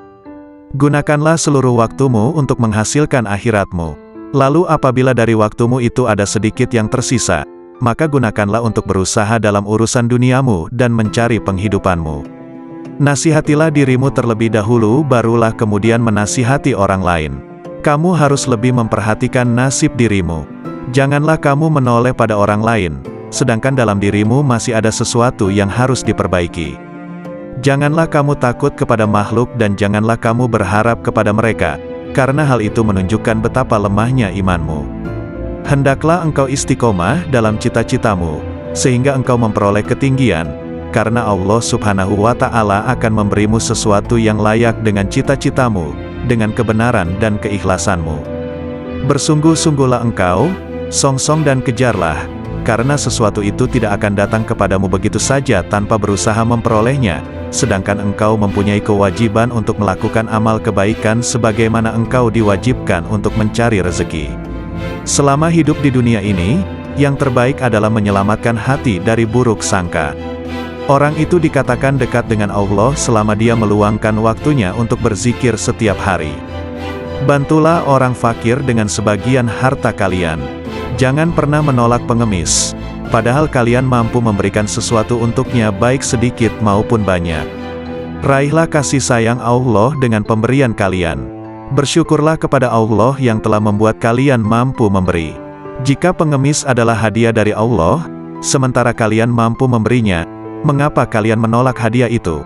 [SPEAKER 1] Gunakanlah seluruh waktumu untuk menghasilkan akhiratmu. Lalu apabila dari waktumu itu ada sedikit yang tersisa, maka gunakanlah untuk berusaha dalam urusan duniamu dan mencari penghidupanmu. Nasihatilah dirimu terlebih dahulu, barulah kemudian menasihati orang lain. Kamu harus lebih memperhatikan nasib dirimu. Janganlah kamu menoleh pada orang lain, sedangkan dalam dirimu masih ada sesuatu yang harus diperbaiki. Janganlah kamu takut kepada makhluk dan janganlah kamu berharap kepada mereka, karena hal itu menunjukkan betapa lemahnya imanmu. Hendaklah engkau istiqomah dalam cita-citamu, sehingga engkau memperoleh ketinggian, karena Allah Subhanahu wa Ta'ala akan memberimu sesuatu yang layak dengan cita-citamu, dengan kebenaran dan keikhlasanmu. Bersungguh-sungguhlah engkau, songsong dan kejarlah, karena sesuatu itu tidak akan datang kepadamu begitu saja tanpa berusaha memperolehnya, sedangkan engkau mempunyai kewajiban untuk melakukan amal kebaikan sebagaimana engkau diwajibkan untuk mencari rezeki. Selama hidup di dunia ini, yang terbaik adalah menyelamatkan hati dari buruk sangka. Orang itu dikatakan dekat dengan Allah selama dia meluangkan waktunya untuk berzikir setiap hari. Bantulah orang fakir dengan sebagian harta kalian. Jangan pernah menolak pengemis, padahal kalian mampu memberikan sesuatu untuknya baik sedikit maupun banyak. Raihlah kasih sayang Allah dengan pemberian kalian. Bersyukurlah kepada Allah yang telah membuat kalian mampu memberi. Jika pengemis adalah hadiah dari Allah, sementara kalian mampu memberinya, mengapa kalian menolak hadiah itu?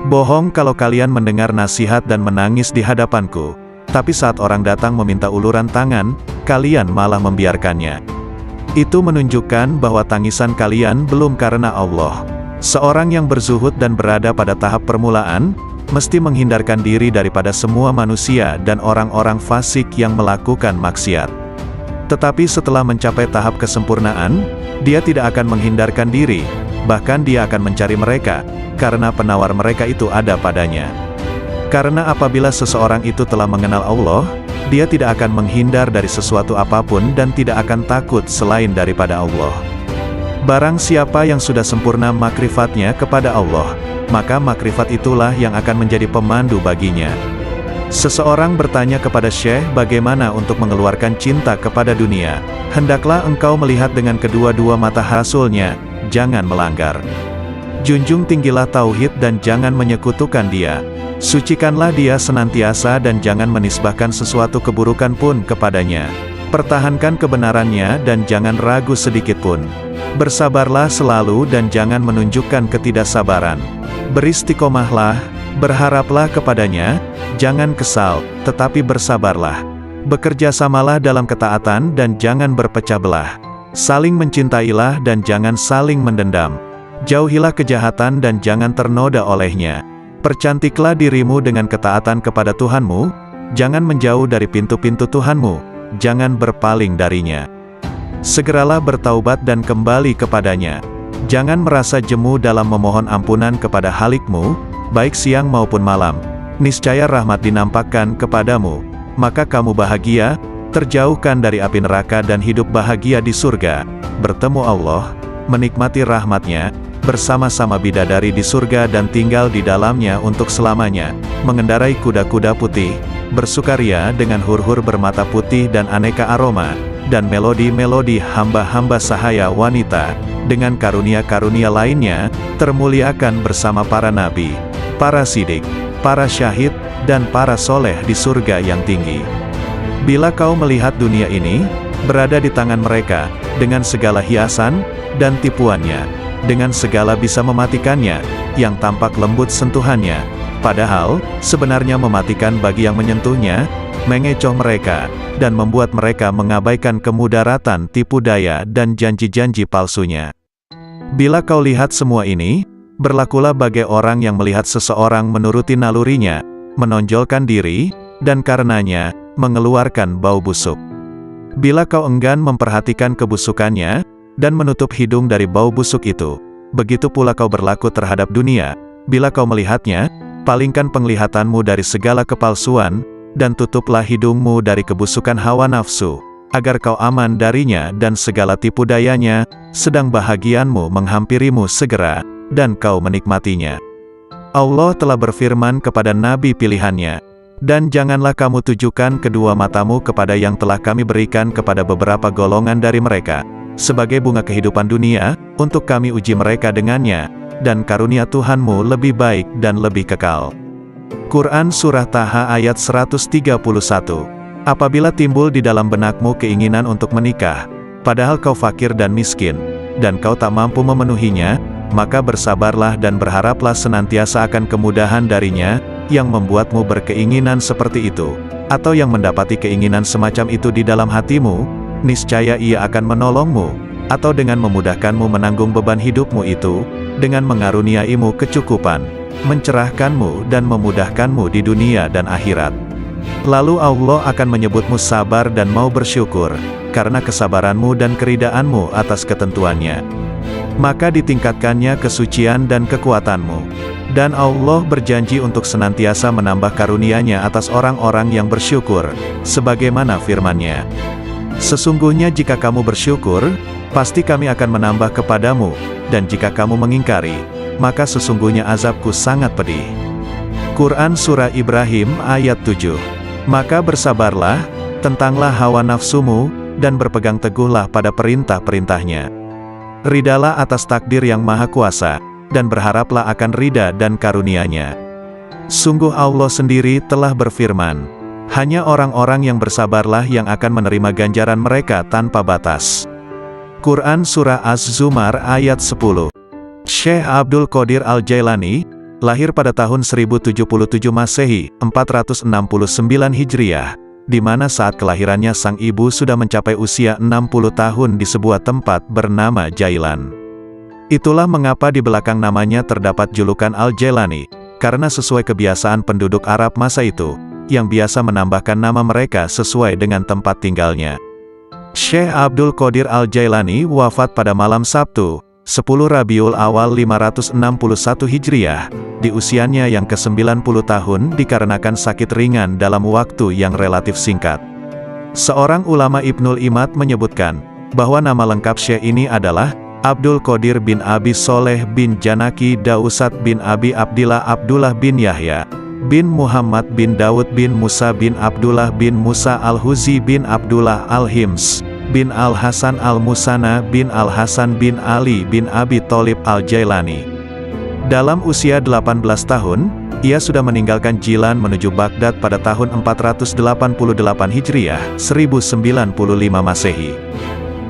[SPEAKER 1] Bohong kalau kalian mendengar nasihat dan menangis di hadapanku, tapi saat orang datang meminta uluran tangan, kalian malah membiarkannya. Itu menunjukkan bahwa tangisan kalian belum karena Allah. Seorang yang berzuhud dan berada pada tahap permulaan, mesti menghindarkan diri daripada semua manusia dan orang-orang fasik yang melakukan maksiat. Tetapi setelah mencapai tahap kesempurnaan, dia tidak akan menghindarkan diri, bahkan dia akan mencari mereka, karena penawar mereka itu ada padanya. Karena apabila seseorang itu telah mengenal Allah, dia tidak akan menghindar dari sesuatu apapun dan tidak akan takut selain daripada Allah. Barang siapa yang sudah sempurna makrifatnya kepada Allah, maka makrifat itulah yang akan menjadi pemandu baginya. Seseorang bertanya kepada Syekh bagaimana untuk mengeluarkan cinta kepada dunia. Hendaklah engkau melihat dengan kedua-dua mata hasilnya, jangan melanggar. Junjung tinggilah tauhid dan jangan menyekutukan dia. Sucikanlah dia senantiasa dan jangan menisbahkan sesuatu keburukan pun kepadanya. Pertahankan kebenarannya dan jangan ragu sedikitpun. Bersabarlah selalu dan jangan menunjukkan ketidaksabaran. Beristiqomahlah, berharaplah kepadanya, jangan kesal, tetapi bersabarlah. Bekerjasamalah dalam ketaatan dan jangan berpecah belah. Saling mencintailah dan jangan saling mendendam. Jauhilah kejahatan dan jangan ternoda olehnya. Percantiklah dirimu dengan ketaatan kepada Tuhanmu, jangan menjauh dari pintu-pintu Tuhanmu, jangan berpaling darinya. Segeralah bertaubat dan kembali kepadanya. Jangan merasa jemu dalam memohon ampunan kepada Halikmu, baik siang maupun malam. Niscaya rahmat dinampakkan kepadamu, maka kamu bahagia, terjauhkan dari api neraka dan hidup bahagia di surga, bertemu Allah, menikmati rahmatnya, bersama-sama bidadari di surga dan tinggal di dalamnya untuk selamanya, mengendarai kuda-kuda putih, bersukaria dengan hur-hur bermata putih dan aneka aroma, dan melodi-melodi hamba-hamba sahaya wanita, dengan karunia-karunia lainnya, termuliakan bersama para nabi, para sidik, para syahid, dan para soleh di surga yang tinggi. Bila kau melihat dunia ini, berada di tangan mereka, dengan segala hiasan, dan tipuannya, dengan segala bisa mematikannya, yang tampak lembut sentuhannya, padahal, sebenarnya mematikan bagi yang menyentuhnya, mengecoh mereka, dan membuat mereka mengabaikan kemudaratan tipu daya dan janji-janji palsunya. Bila kau lihat semua ini, berlakulah bagai orang yang melihat seseorang menuruti nalurinya, menonjolkan diri, dan karenanya, mengeluarkan bau busuk. Bila kau enggan memperhatikan kebusukannya, dan menutup hidung dari bau busuk itu, begitu pula kau berlaku terhadap dunia. Bila kau melihatnya, palingkan penglihatanmu dari segala kepalsuan, dan tutuplah hidungmu dari kebusukan hawa nafsu, agar kau aman darinya dan segala tipu dayanya, sedang bahagianmu menghampirimu segera, dan kau menikmatinya. Allah telah berfirman kepada nabi pilihannya, dan janganlah kamu tujukan kedua matamu kepada yang telah kami berikan kepada beberapa golongan dari mereka, sebagai bunga kehidupan dunia, untuk kami uji mereka dengannya, dan karunia Tuhanmu lebih baik dan lebih kekal. Quran Surah Taha ayat 131. Apabila timbul di dalam benakmu keinginan untuk menikah, padahal kau fakir dan miskin, dan kau tak mampu memenuhinya, maka bersabarlah dan berharaplah senantiasa akan kemudahan darinya, yang membuatmu berkeinginan seperti itu, atau yang mendapati keinginan semacam itu di dalam hatimu, niscaya ia akan menolongmu, atau dengan memudahkanmu menanggung beban hidupmu itu, dengan mengaruniaimu kecukupan, mencerahkanmu dan memudahkanmu di dunia dan akhirat. Lalu Allah akan menyebutmu sabar dan mau bersyukur, karena kesabaranmu dan keridaanmu atas ketentuannya. Maka ditingkatkannya kesucian dan kekuatanmu. Dan Allah berjanji untuk senantiasa menambah karunia-Nya atas orang-orang yang bersyukur, sebagaimana firman-Nya. Sesungguhnya jika kamu bersyukur, pasti kami akan menambah kepadamu, dan jika kamu mengingkari, maka sesungguhnya azabku sangat pedih. Quran Surah Ibrahim ayat 7. Maka bersabarlah, tentanglah hawa nafsumu, dan berpegang teguhlah pada perintah-perintahnya. Ridalah atas takdir yang maha kuasa, dan berharaplah akan ridha dan karunia-Nya. Sungguh Allah sendiri telah berfirman, hanya orang-orang yang bersabarlah yang akan menerima ganjaran mereka tanpa batas. Quran Surah Az-Zumar ayat 10. Syekh Abdul Qadir Al-Jailani, lahir pada tahun 1077 Masehi, 469 Hijriah, di mana saat kelahirannya sang ibu sudah mencapai usia 60 tahun di sebuah tempat bernama Jailan. Itulah mengapa di belakang namanya terdapat julukan Al-Jailani, karena sesuai kebiasaan penduduk Arab masa itu, yang biasa menambahkan nama mereka sesuai dengan tempat tinggalnya. Syekh Abdul Qadir Al-Jailani wafat pada malam Sabtu, 10 Rabiul Awal 561 Hijriah, di usianya yang ke-90 tahun dikarenakan sakit ringan dalam waktu yang relatif singkat. Seorang ulama Ibnul Imad menyebutkan, bahwa nama lengkap Syekh ini adalah, Abdul Qadir bin Abi Soleh bin Janaki Dausat bin Abi Abdillah Abdullah bin Yahya, bin Muhammad bin Daud bin Musa bin Abdullah bin Musa Al-Huzi bin Abdullah Al-Hims, bin Al-Hasan Al-Musana bin Al-Hasan bin Ali bin Abi Tholib Al-Jailani, Dalam usia 18 tahun, ia sudah meninggalkan Jilan menuju Baghdad pada tahun 488 Hijriah, 1095 Masehi.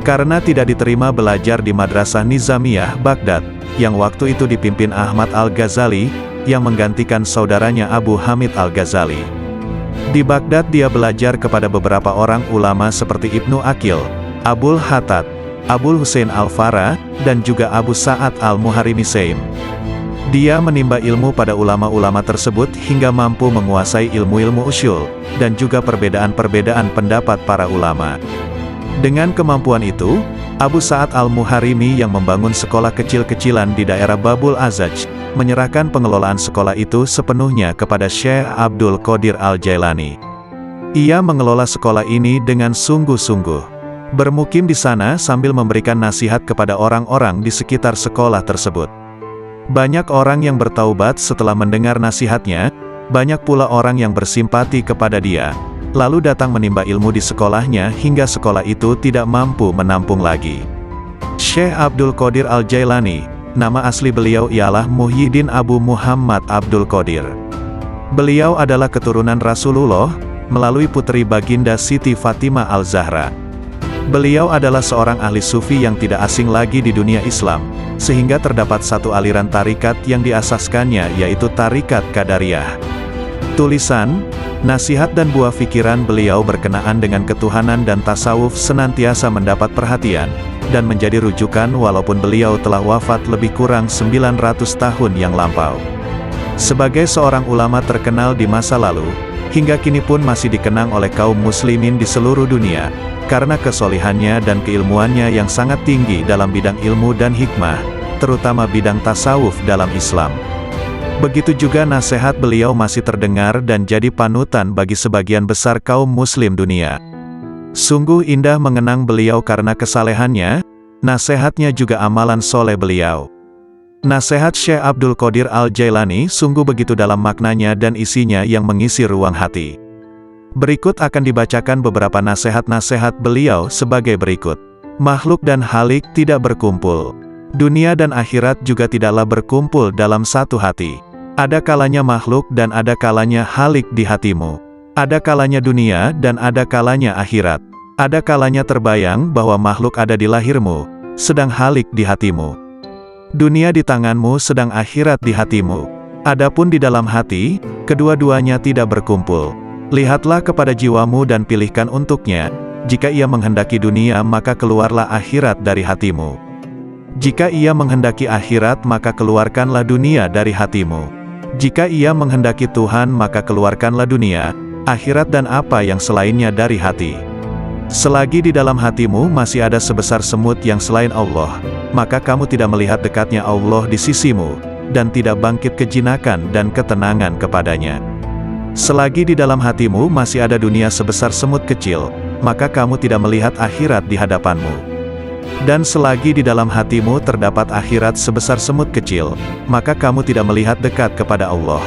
[SPEAKER 1] Karena tidak diterima belajar di Madrasah Nizamiyah, Baghdad, yang waktu itu dipimpin Ahmad Al-Ghazali, yang menggantikan saudaranya Abu Hamid Al-Ghazali. Di Baghdad dia belajar kepada beberapa orang ulama seperti Ibnu Aqil, Abul Hattad, Abul Husain Al-Farra, dan juga Abu Sa'ad Al-Muharrimi Saim. Dia menimba ilmu pada ulama-ulama tersebut hingga mampu menguasai ilmu-ilmu usyul, dan juga perbedaan-perbedaan pendapat para ulama. Dengan kemampuan itu, Abu Sa'ad Al-Muharrimi yang membangun sekolah kecil-kecilan di daerah Babul Azaj, menyerahkan pengelolaan sekolah itu sepenuhnya kepada Syekh Abdul Qadir Al-Jailani. Ia mengelola sekolah ini dengan sungguh-sungguh. Bermukim di sana sambil memberikan nasihat kepada orang-orang di sekitar sekolah tersebut. Banyak orang yang bertaubat setelah mendengar nasihatnya, banyak pula orang yang bersimpati kepada dia, lalu datang menimba ilmu di sekolahnya hingga sekolah itu tidak mampu menampung lagi. Syekh Abdul Qadir Al-Jailani, nama asli beliau ialah Muhyiddin Abu Muhammad Abdul Qadir. Beliau adalah keturunan Rasulullah, melalui putri baginda Siti Fatimah Al-Zahra. Beliau adalah seorang ahli sufi yang tidak asing lagi di dunia Islam, sehingga terdapat satu aliran tarikat yang diasaskannya yaitu Tarikat Qadariyah. Tulisan, nasihat dan buah pikiran beliau berkenaan dengan ketuhanan dan tasawuf senantiasa mendapat perhatian, dan menjadi rujukan walaupun beliau telah wafat lebih kurang 900 tahun yang lampau. Sebagai seorang ulama terkenal di masa lalu, hingga kini pun masih dikenang oleh kaum muslimin di seluruh dunia, karena kesolihannya dan keilmuannya yang sangat tinggi dalam bidang ilmu dan hikmah, terutama bidang tasawuf dalam Islam. Begitu juga nasihat beliau masih terdengar dan jadi panutan bagi sebagian besar kaum muslim dunia. Sungguh indah mengenang beliau karena kesalehannya, nasihatnya juga amalan soleh beliau. Nasihat Syekh Abdul Qadir Al-Jailani sungguh begitu dalam maknanya dan isinya yang mengisi ruang hati. Berikut akan dibacakan beberapa nasihat-nasihat beliau sebagai berikut. Makhluk dan halik tidak berkumpul. Dunia dan akhirat juga tidaklah berkumpul dalam satu hati. Ada kalanya makhluk dan ada kalanya halik di hatimu. Ada kalanya dunia dan ada kalanya akhirat. Ada kalanya terbayang bahwa makhluk ada di lahirmu, sedang halik di hatimu. Dunia di tanganmu sedang akhirat di hatimu. Adapun di dalam hati, kedua-duanya tidak berkumpul. Lihatlah kepada jiwamu dan pilihkan untuknya. Jika ia menghendaki dunia maka keluarlah akhirat dari hatimu. Jika ia menghendaki akhirat maka keluarkanlah dunia dari hatimu. Jika ia menghendaki Tuhan maka keluarkanlah dunia, akhirat dan apa yang selainnya dari hati. Selagi di dalam hatimu masih ada sebesar semut yang selain Allah, maka kamu tidak melihat dekatnya Allah di sisimu, dan tidak bangkit kejinakan dan ketenangan kepadanya. Selagi di dalam hatimu masih ada dunia sebesar semut kecil, maka kamu tidak melihat akhirat di hadapanmu. Dan selagi di dalam hatimu terdapat akhirat sebesar semut kecil, maka kamu tidak melihat dekat kepada Allah.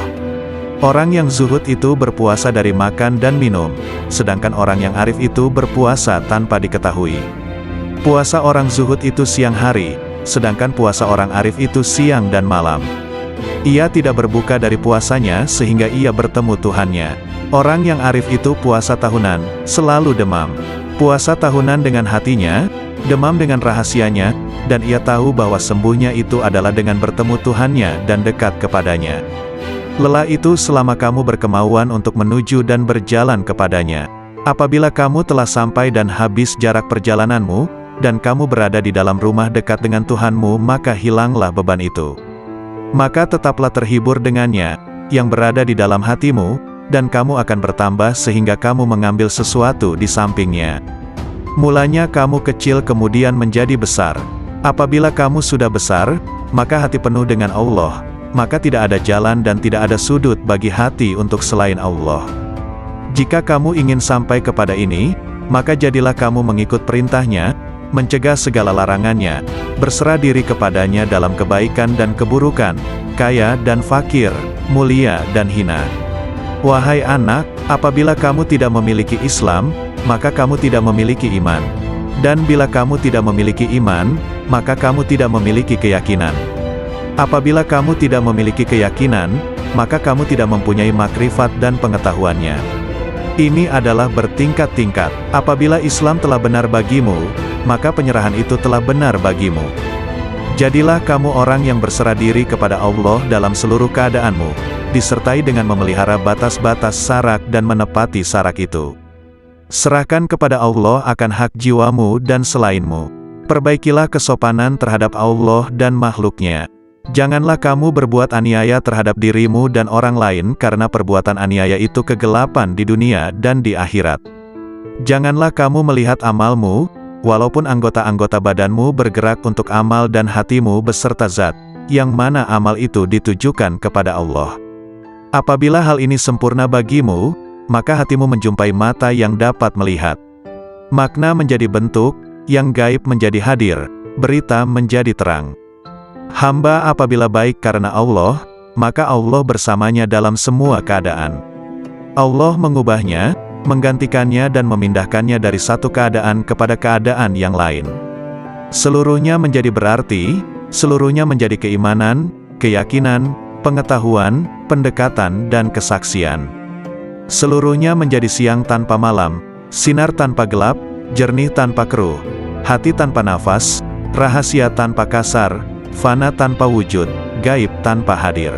[SPEAKER 1] Orang yang zuhud itu berpuasa dari makan dan minum, sedangkan orang yang arif itu berpuasa tanpa diketahui. Puasa orang zuhud itu siang hari, sedangkan puasa orang arif itu siang dan malam. Ia tidak berbuka dari puasanya sehingga ia bertemu Tuhannya. Orang yang arif itu puasa tahunan, selalu demam. Puasa tahunan dengan hatinya, demam dengan rahasianya, dan ia tahu bahwa sembuhnya itu adalah dengan bertemu Tuhannya dan dekat kepadanya. Lelah itu selama kamu berkemauan untuk menuju dan berjalan kepadanya. Apabila kamu telah sampai dan habis jarak perjalananmu, dan kamu berada di dalam rumah dekat dengan Tuhanmu, maka hilanglah beban itu. Maka tetaplah terhibur dengannya, yang berada di dalam hatimu, dan kamu akan bertambah sehingga kamu mengambil sesuatu di sampingnya. Mulanya kamu kecil kemudian menjadi besar. Apabila kamu sudah besar, maka hati penuh dengan Allah, maka tidak ada jalan dan tidak ada sudut bagi hati untuk selain Allah. Jika kamu ingin sampai kepada ini, maka jadilah kamu mengikut perintahnya, mencegah segala larangannya, berserah diri kepadanya dalam kebaikan dan keburukan, kaya dan fakir, mulia dan hina. Wahai anak, apabila kamu tidak memiliki Islam, maka kamu tidak memiliki iman. Dan bila kamu tidak memiliki iman, maka kamu tidak memiliki keyakinan. Apabila kamu tidak memiliki keyakinan, maka kamu tidak mempunyai makrifat dan pengetahuannya. Ini adalah bertingkat-tingkat. Apabila Islam telah benar bagimu, maka penyerahan itu telah benar bagimu. Jadilah kamu orang yang berserah diri kepada Allah dalam seluruh keadaanmu, disertai dengan memelihara batas-batas sarak dan menepati sarak itu. Serahkan kepada Allah akan hak jiwamu dan selainmu. Perbaikilah kesopanan terhadap Allah dan makhluknya. Janganlah kamu berbuat aniaya terhadap dirimu dan orang lain karena perbuatan aniaya itu kegelapan di dunia dan di akhirat. Janganlah kamu melihat amalmu, walaupun anggota-anggota badanmu bergerak untuk amal dan hatimu beserta zat, yang mana amal itu ditujukan kepada Allah. Apabila hal ini sempurna bagimu, maka hatimu menjumpai mata yang dapat melihat. Makna menjadi bentuk, yang gaib menjadi hadir, berita menjadi terang. Hamba apabila baik karena Allah, maka Allah bersamanya dalam semua keadaan. Allah mengubahnya, menggantikannya dan memindahkannya dari satu keadaan kepada keadaan yang lain. Seluruhnya menjadi berarti, seluruhnya menjadi keimanan, keyakinan, pengetahuan, pendekatan dan kesaksian. Seluruhnya menjadi siang tanpa malam, sinar tanpa gelap, jernih tanpa keruh, hati tanpa nafas, rahasia tanpa kasar, fana tanpa wujud, gaib tanpa hadir.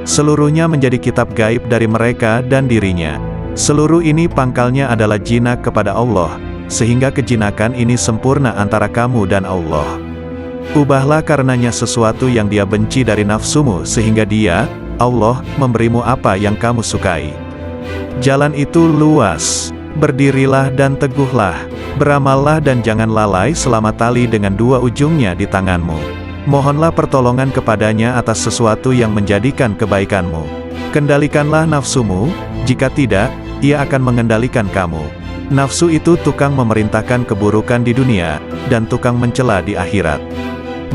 [SPEAKER 1] Seluruhnya menjadi kitab gaib dari mereka dan dirinya. Seluruh ini pangkalnya adalah jinak kepada Allah, sehingga kejinakan ini sempurna antara kamu dan Allah. Ubahlah karenanya sesuatu yang Dia benci dari nafsumu sehingga Dia, Allah, memberimu apa yang kamu sukai. Jalan itu luas. Berdirilah dan teguhlah. Beramallah dan jangan lalai selama tali dengan dua ujungnya di tanganmu. Mohonlah pertolongan kepadanya atas sesuatu yang menjadikan kebaikanmu. Kendalikanlah nafsumu, jika tidak, ia akan mengendalikan kamu. Nafsu itu tukang memerintahkan keburukan di dunia, dan tukang mencela di akhirat.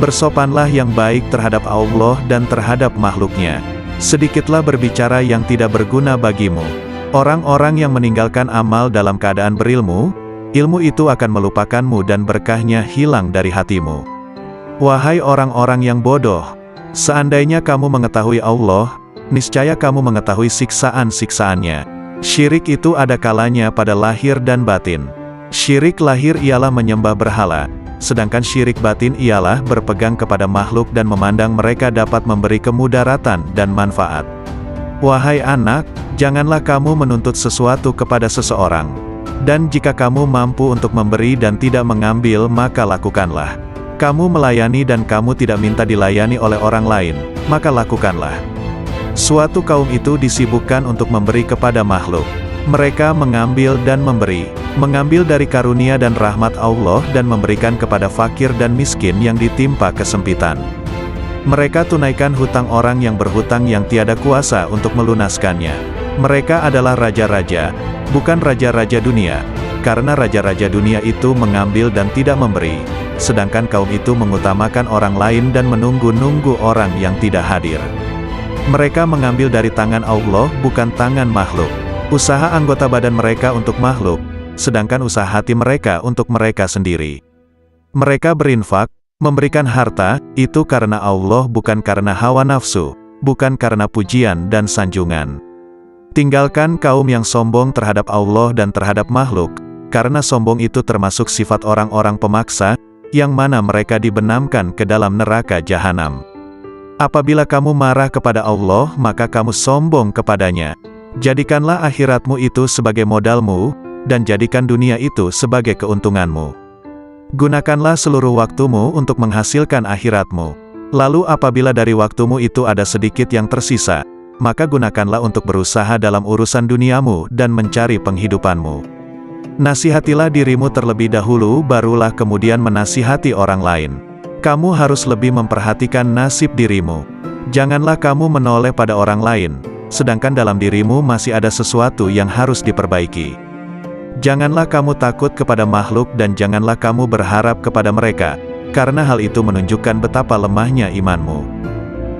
[SPEAKER 1] Bersopanlah yang baik terhadap Allah dan terhadap makhluknya. Sedikitlah berbicara yang tidak berguna bagimu. Orang-orang yang meninggalkan amal dalam keadaan berilmu, ilmu itu akan melupakanmu dan berkahnya hilang dari hatimu. Wahai orang-orang yang bodoh, seandainya kamu mengetahui Allah, niscaya kamu mengetahui siksaan-siksaannya. Syirik itu ada kalanya pada lahir dan batin. Syirik lahir ialah menyembah berhala, sedangkan syirik batin ialah berpegang kepada makhluk dan memandang mereka dapat memberi kemudaratan dan manfaat. Wahai anak, janganlah kamu menuntut sesuatu kepada seseorang. Dan jika kamu mampu untuk memberi dan tidak mengambil, maka lakukanlah. Kamu melayani dan kamu tidak minta dilayani oleh orang lain, maka lakukanlah. Suatu kaum itu disibukkan untuk memberi kepada makhluk. Mereka mengambil dan memberi, mengambil dari karunia dan rahmat Allah dan memberikan kepada fakir dan miskin yang ditimpa kesempitan. Mereka tunaikan hutang orang yang berhutang yang tiada kuasa untuk melunaskannya. Mereka adalah raja-raja, bukan raja-raja dunia, karena raja-raja dunia itu mengambil dan tidak memberi, sedangkan kaum itu mengutamakan orang lain dan menunggu-nunggu orang yang tidak hadir. Mereka mengambil dari tangan Allah bukan tangan makhluk. Usaha anggota badan mereka untuk makhluk, sedangkan usaha hati mereka untuk mereka sendiri. Mereka berinfak, memberikan harta, itu karena Allah bukan karena hawa nafsu, bukan karena pujian dan sanjungan. Tinggalkan kaum yang sombong terhadap Allah dan terhadap makhluk, karena sombong itu termasuk sifat orang-orang pemaksa, yang mana mereka dibenamkan ke dalam neraka jahanam. Apabila kamu marah kepada Allah, maka kamu sombong kepadanya. Jadikanlah akhiratmu itu sebagai modalmu, dan jadikan dunia itu sebagai keuntunganmu. Gunakanlah seluruh waktumu untuk menghasilkan akhiratmu. Lalu apabila dari waktumu itu ada sedikit yang tersisa, maka gunakanlah untuk berusaha dalam urusan duniamu dan mencari penghidupanmu. Nasihatilah dirimu terlebih dahulu, barulah kemudian menasihati orang lain. Kamu harus lebih memperhatikan nasib dirimu. Janganlah kamu menoleh pada orang lain, sedangkan dalam dirimu masih ada sesuatu yang harus diperbaiki. Janganlah kamu takut kepada makhluk dan janganlah kamu berharap kepada mereka, karena hal itu menunjukkan betapa lemahnya imanmu.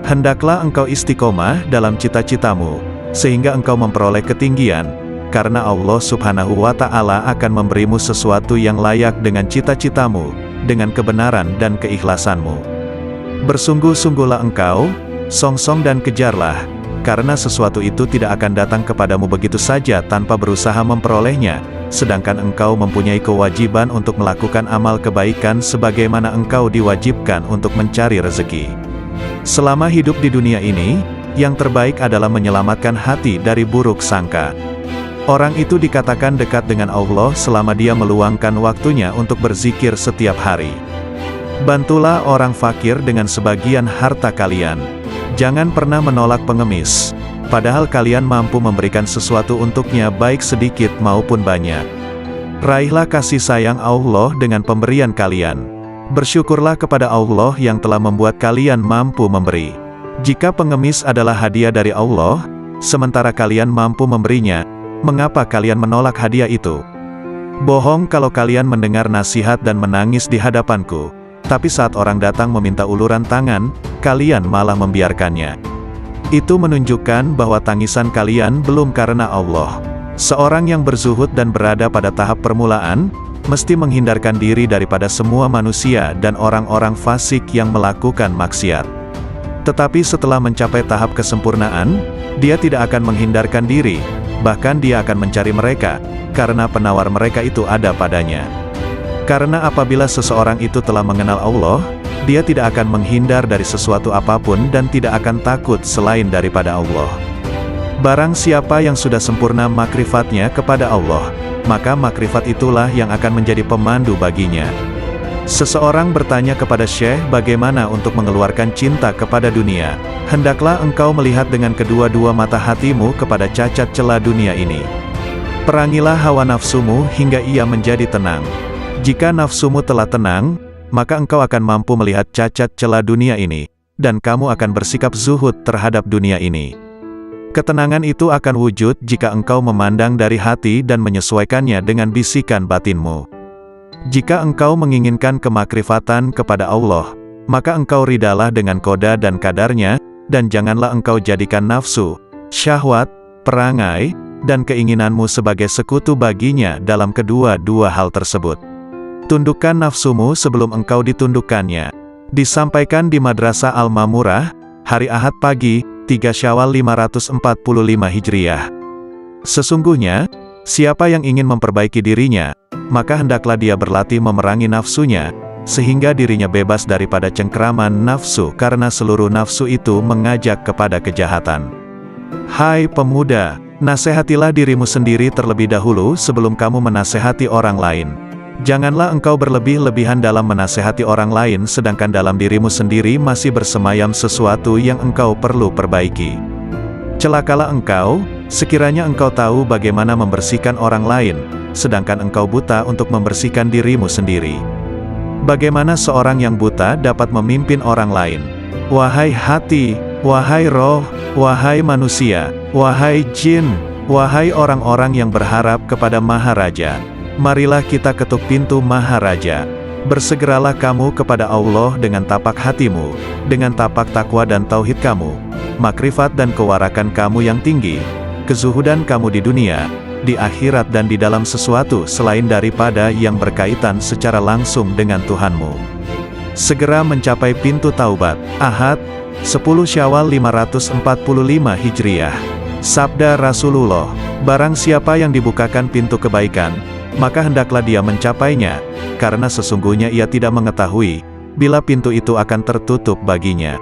[SPEAKER 1] Hendaklah engkau istiqomah dalam cita-citamu, sehingga engkau memperoleh ketinggian, karena Allah Subhanahu wa Ta'ala akan memberimu sesuatu yang layak dengan cita-citamu, dengan kebenaran dan keikhlasanmu. Bersungguh-sungguhlah engkau, songsong dan kejarlah, karena sesuatu itu tidak akan datang kepadamu begitu saja tanpa berusaha memperolehnya, sedangkan engkau mempunyai kewajiban untuk melakukan amal kebaikan sebagaimana engkau diwajibkan untuk mencari rezeki. Selama hidup di dunia ini, yang terbaik adalah menyelamatkan hati dari buruk sangka. Orang itu dikatakan dekat dengan Allah selama dia meluangkan waktunya untuk berzikir setiap hari. Bantulah orang fakir dengan sebagian harta kalian. Jangan pernah menolak pengemis, padahal kalian mampu memberikan sesuatu untuknya baik sedikit maupun banyak. Raihlah kasih sayang Allah dengan pemberian kalian. Bersyukurlah kepada Allah yang telah membuat kalian mampu memberi. Jika pengemis adalah hadiah dari Allah, sementara kalian mampu memberinya, mengapa kalian menolak hadiah itu? Bohong kalau kalian mendengar nasihat dan menangis di hadapanku, tapi saat orang datang meminta uluran tangan, kalian malah membiarkannya. Itu menunjukkan bahwa tangisan kalian belum karena Allah. Seorang yang berzuhud dan berada pada tahap permulaan, mesti menghindarkan diri daripada semua manusia dan orang-orang fasik yang melakukan maksiat. Tetapi setelah mencapai tahap kesempurnaan, dia tidak akan menghindarkan diri, bahkan dia akan mencari mereka, karena penawar mereka itu ada padanya. Karena apabila seseorang itu telah mengenal Allah, dia tidak akan menghindar dari sesuatu apapun dan tidak akan takut selain daripada Allah. Barang siapa yang sudah sempurna makrifatnya kepada Allah, maka makrifat itulah yang akan menjadi pemandu baginya. Seseorang bertanya kepada Syekh bagaimana untuk mengeluarkan cinta kepada dunia. Hendaklah engkau melihat dengan kedua-dua mata hatimu kepada cacat celah dunia ini. Perangilah hawa nafsumu hingga ia menjadi tenang. Jika nafsumu telah tenang, maka engkau akan mampu melihat cacat celah dunia ini, dan kamu akan bersikap zuhud terhadap dunia ini. Ketenangan itu akan wujud jika engkau memandang dari hati dan menyesuaikannya dengan bisikan batinmu. Jika engkau menginginkan kemakrifatan kepada Allah, maka engkau ridalah dengan koda dan kadarnya, dan janganlah engkau jadikan nafsu, syahwat, perangai, dan keinginanmu sebagai sekutu baginya dalam kedua-dua hal tersebut. Tundukkan nafsumu sebelum engkau ditundukkannya. Disampaikan di Madrasah Al-Mamurah, hari Ahad pagi, 3 Syawal 545 Hijriah. Sesungguhnya, siapa yang ingin memperbaiki dirinya, maka hendaklah dia berlatih memerangi nafsunya, sehingga dirinya bebas daripada cengkeraman nafsu karena seluruh nafsu itu mengajak kepada kejahatan. Hai pemuda, nasihatilah dirimu sendiri terlebih dahulu sebelum kamu menasihati orang lain. Janganlah engkau berlebih-lebihan dalam menasehati orang lain sedangkan dalam dirimu sendiri masih bersemayam sesuatu yang engkau perlu perbaiki. Celakalah engkau, sekiranya engkau tahu bagaimana membersihkan orang lain, sedangkan engkau buta untuk membersihkan dirimu sendiri. Bagaimana seorang yang buta dapat memimpin orang lain? Wahai hati, wahai roh, wahai manusia, wahai jin, wahai orang-orang yang berharap kepada Maharaja, marilah kita ketuk pintu Maharaja. Bersegeralah kamu kepada Allah dengan tapak hatimu, dengan tapak takwa dan tauhid kamu, makrifat dan kewarakan kamu yang tinggi, kezuhudan kamu di dunia, di akhirat dan di dalam sesuatu selain daripada yang berkaitan secara langsung dengan Tuhanmu. Segera mencapai pintu taubat. Ahad, 10 Syawal 545 Hijriah. Sabda Rasulullah, barang siapa yang dibukakan pintu kebaikan, maka hendaklah dia mencapainya, karena sesungguhnya ia tidak mengetahui, bila pintu itu akan tertutup baginya.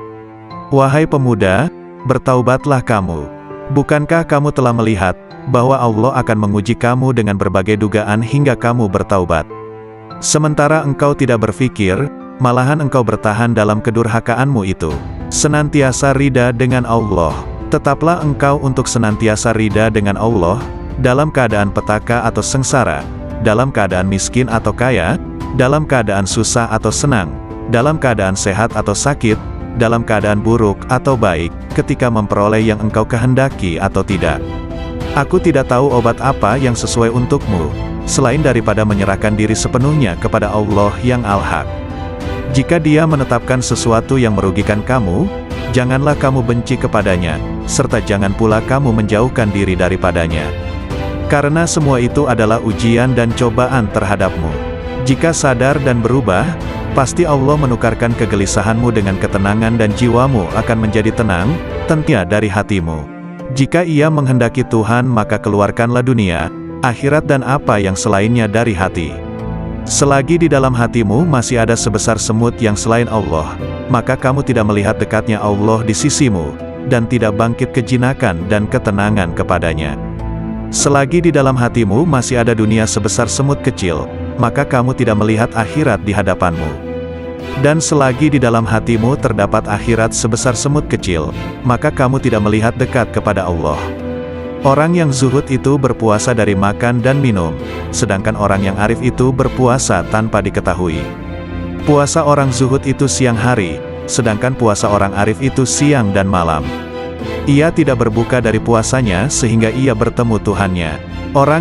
[SPEAKER 1] Wahai pemuda, bertaubatlah kamu. Bukankah kamu telah melihat, bahwa Allah akan menguji kamu dengan berbagai dugaan hingga kamu bertaubat? Sementara engkau tidak berpikir, malahan engkau bertahan dalam kedurhakaanmu itu. Senantiasa rida dengan Allah. Tetaplah engkau untuk senantiasa rida dengan Allah, dalam keadaan petaka atau sengsara, dalam keadaan miskin atau kaya, dalam keadaan susah atau senang, dalam keadaan sehat atau sakit, dalam keadaan buruk atau baik, ketika memperoleh yang engkau kehendaki atau tidak. Aku tidak tahu obat apa yang sesuai untukmu, selain daripada menyerahkan diri sepenuhnya kepada Allah yang Al-Haq. Jika Dia menetapkan sesuatu yang merugikan kamu, janganlah kamu benci kepadanya, serta jangan pula kamu menjauhkan diri daripadanya. Karena semua itu adalah ujian dan cobaan terhadapmu. Jika sadar dan berubah, Pasti Allah menukarkan kegelisahanmu dengan ketenangan dan jiwamu akan menjadi tenang, tentunya dari hatimu. Jika ia menghendaki Tuhan maka keluarkanlah dunia, akhirat dan apa yang selainnya dari hati. Selagi di dalam hatimu masih ada sebesar semut yang selain Allah, maka kamu tidak melihat dekatnya Allah di sisimu, dan tidak bangkit kejinakan dan ketenangan kepadanya. Selagi di dalam hatimu masih ada dunia sebesar semut kecil, maka kamu tidak melihat akhirat di hadapanmu. Dan selagi di dalam hatimu terdapat akhirat sebesar semut kecil, maka kamu tidak melihat dekat kepada Allah. Orang yang zuhud itu berpuasa dari makan dan minum, sedangkan orang yang arif itu berpuasa tanpa diketahui. Puasa orang zuhud itu siang hari, sedangkan puasa orang arif itu siang dan malam. Ia tidak berbuka dari puasanya sehingga ia bertemu Tuhannya. Orang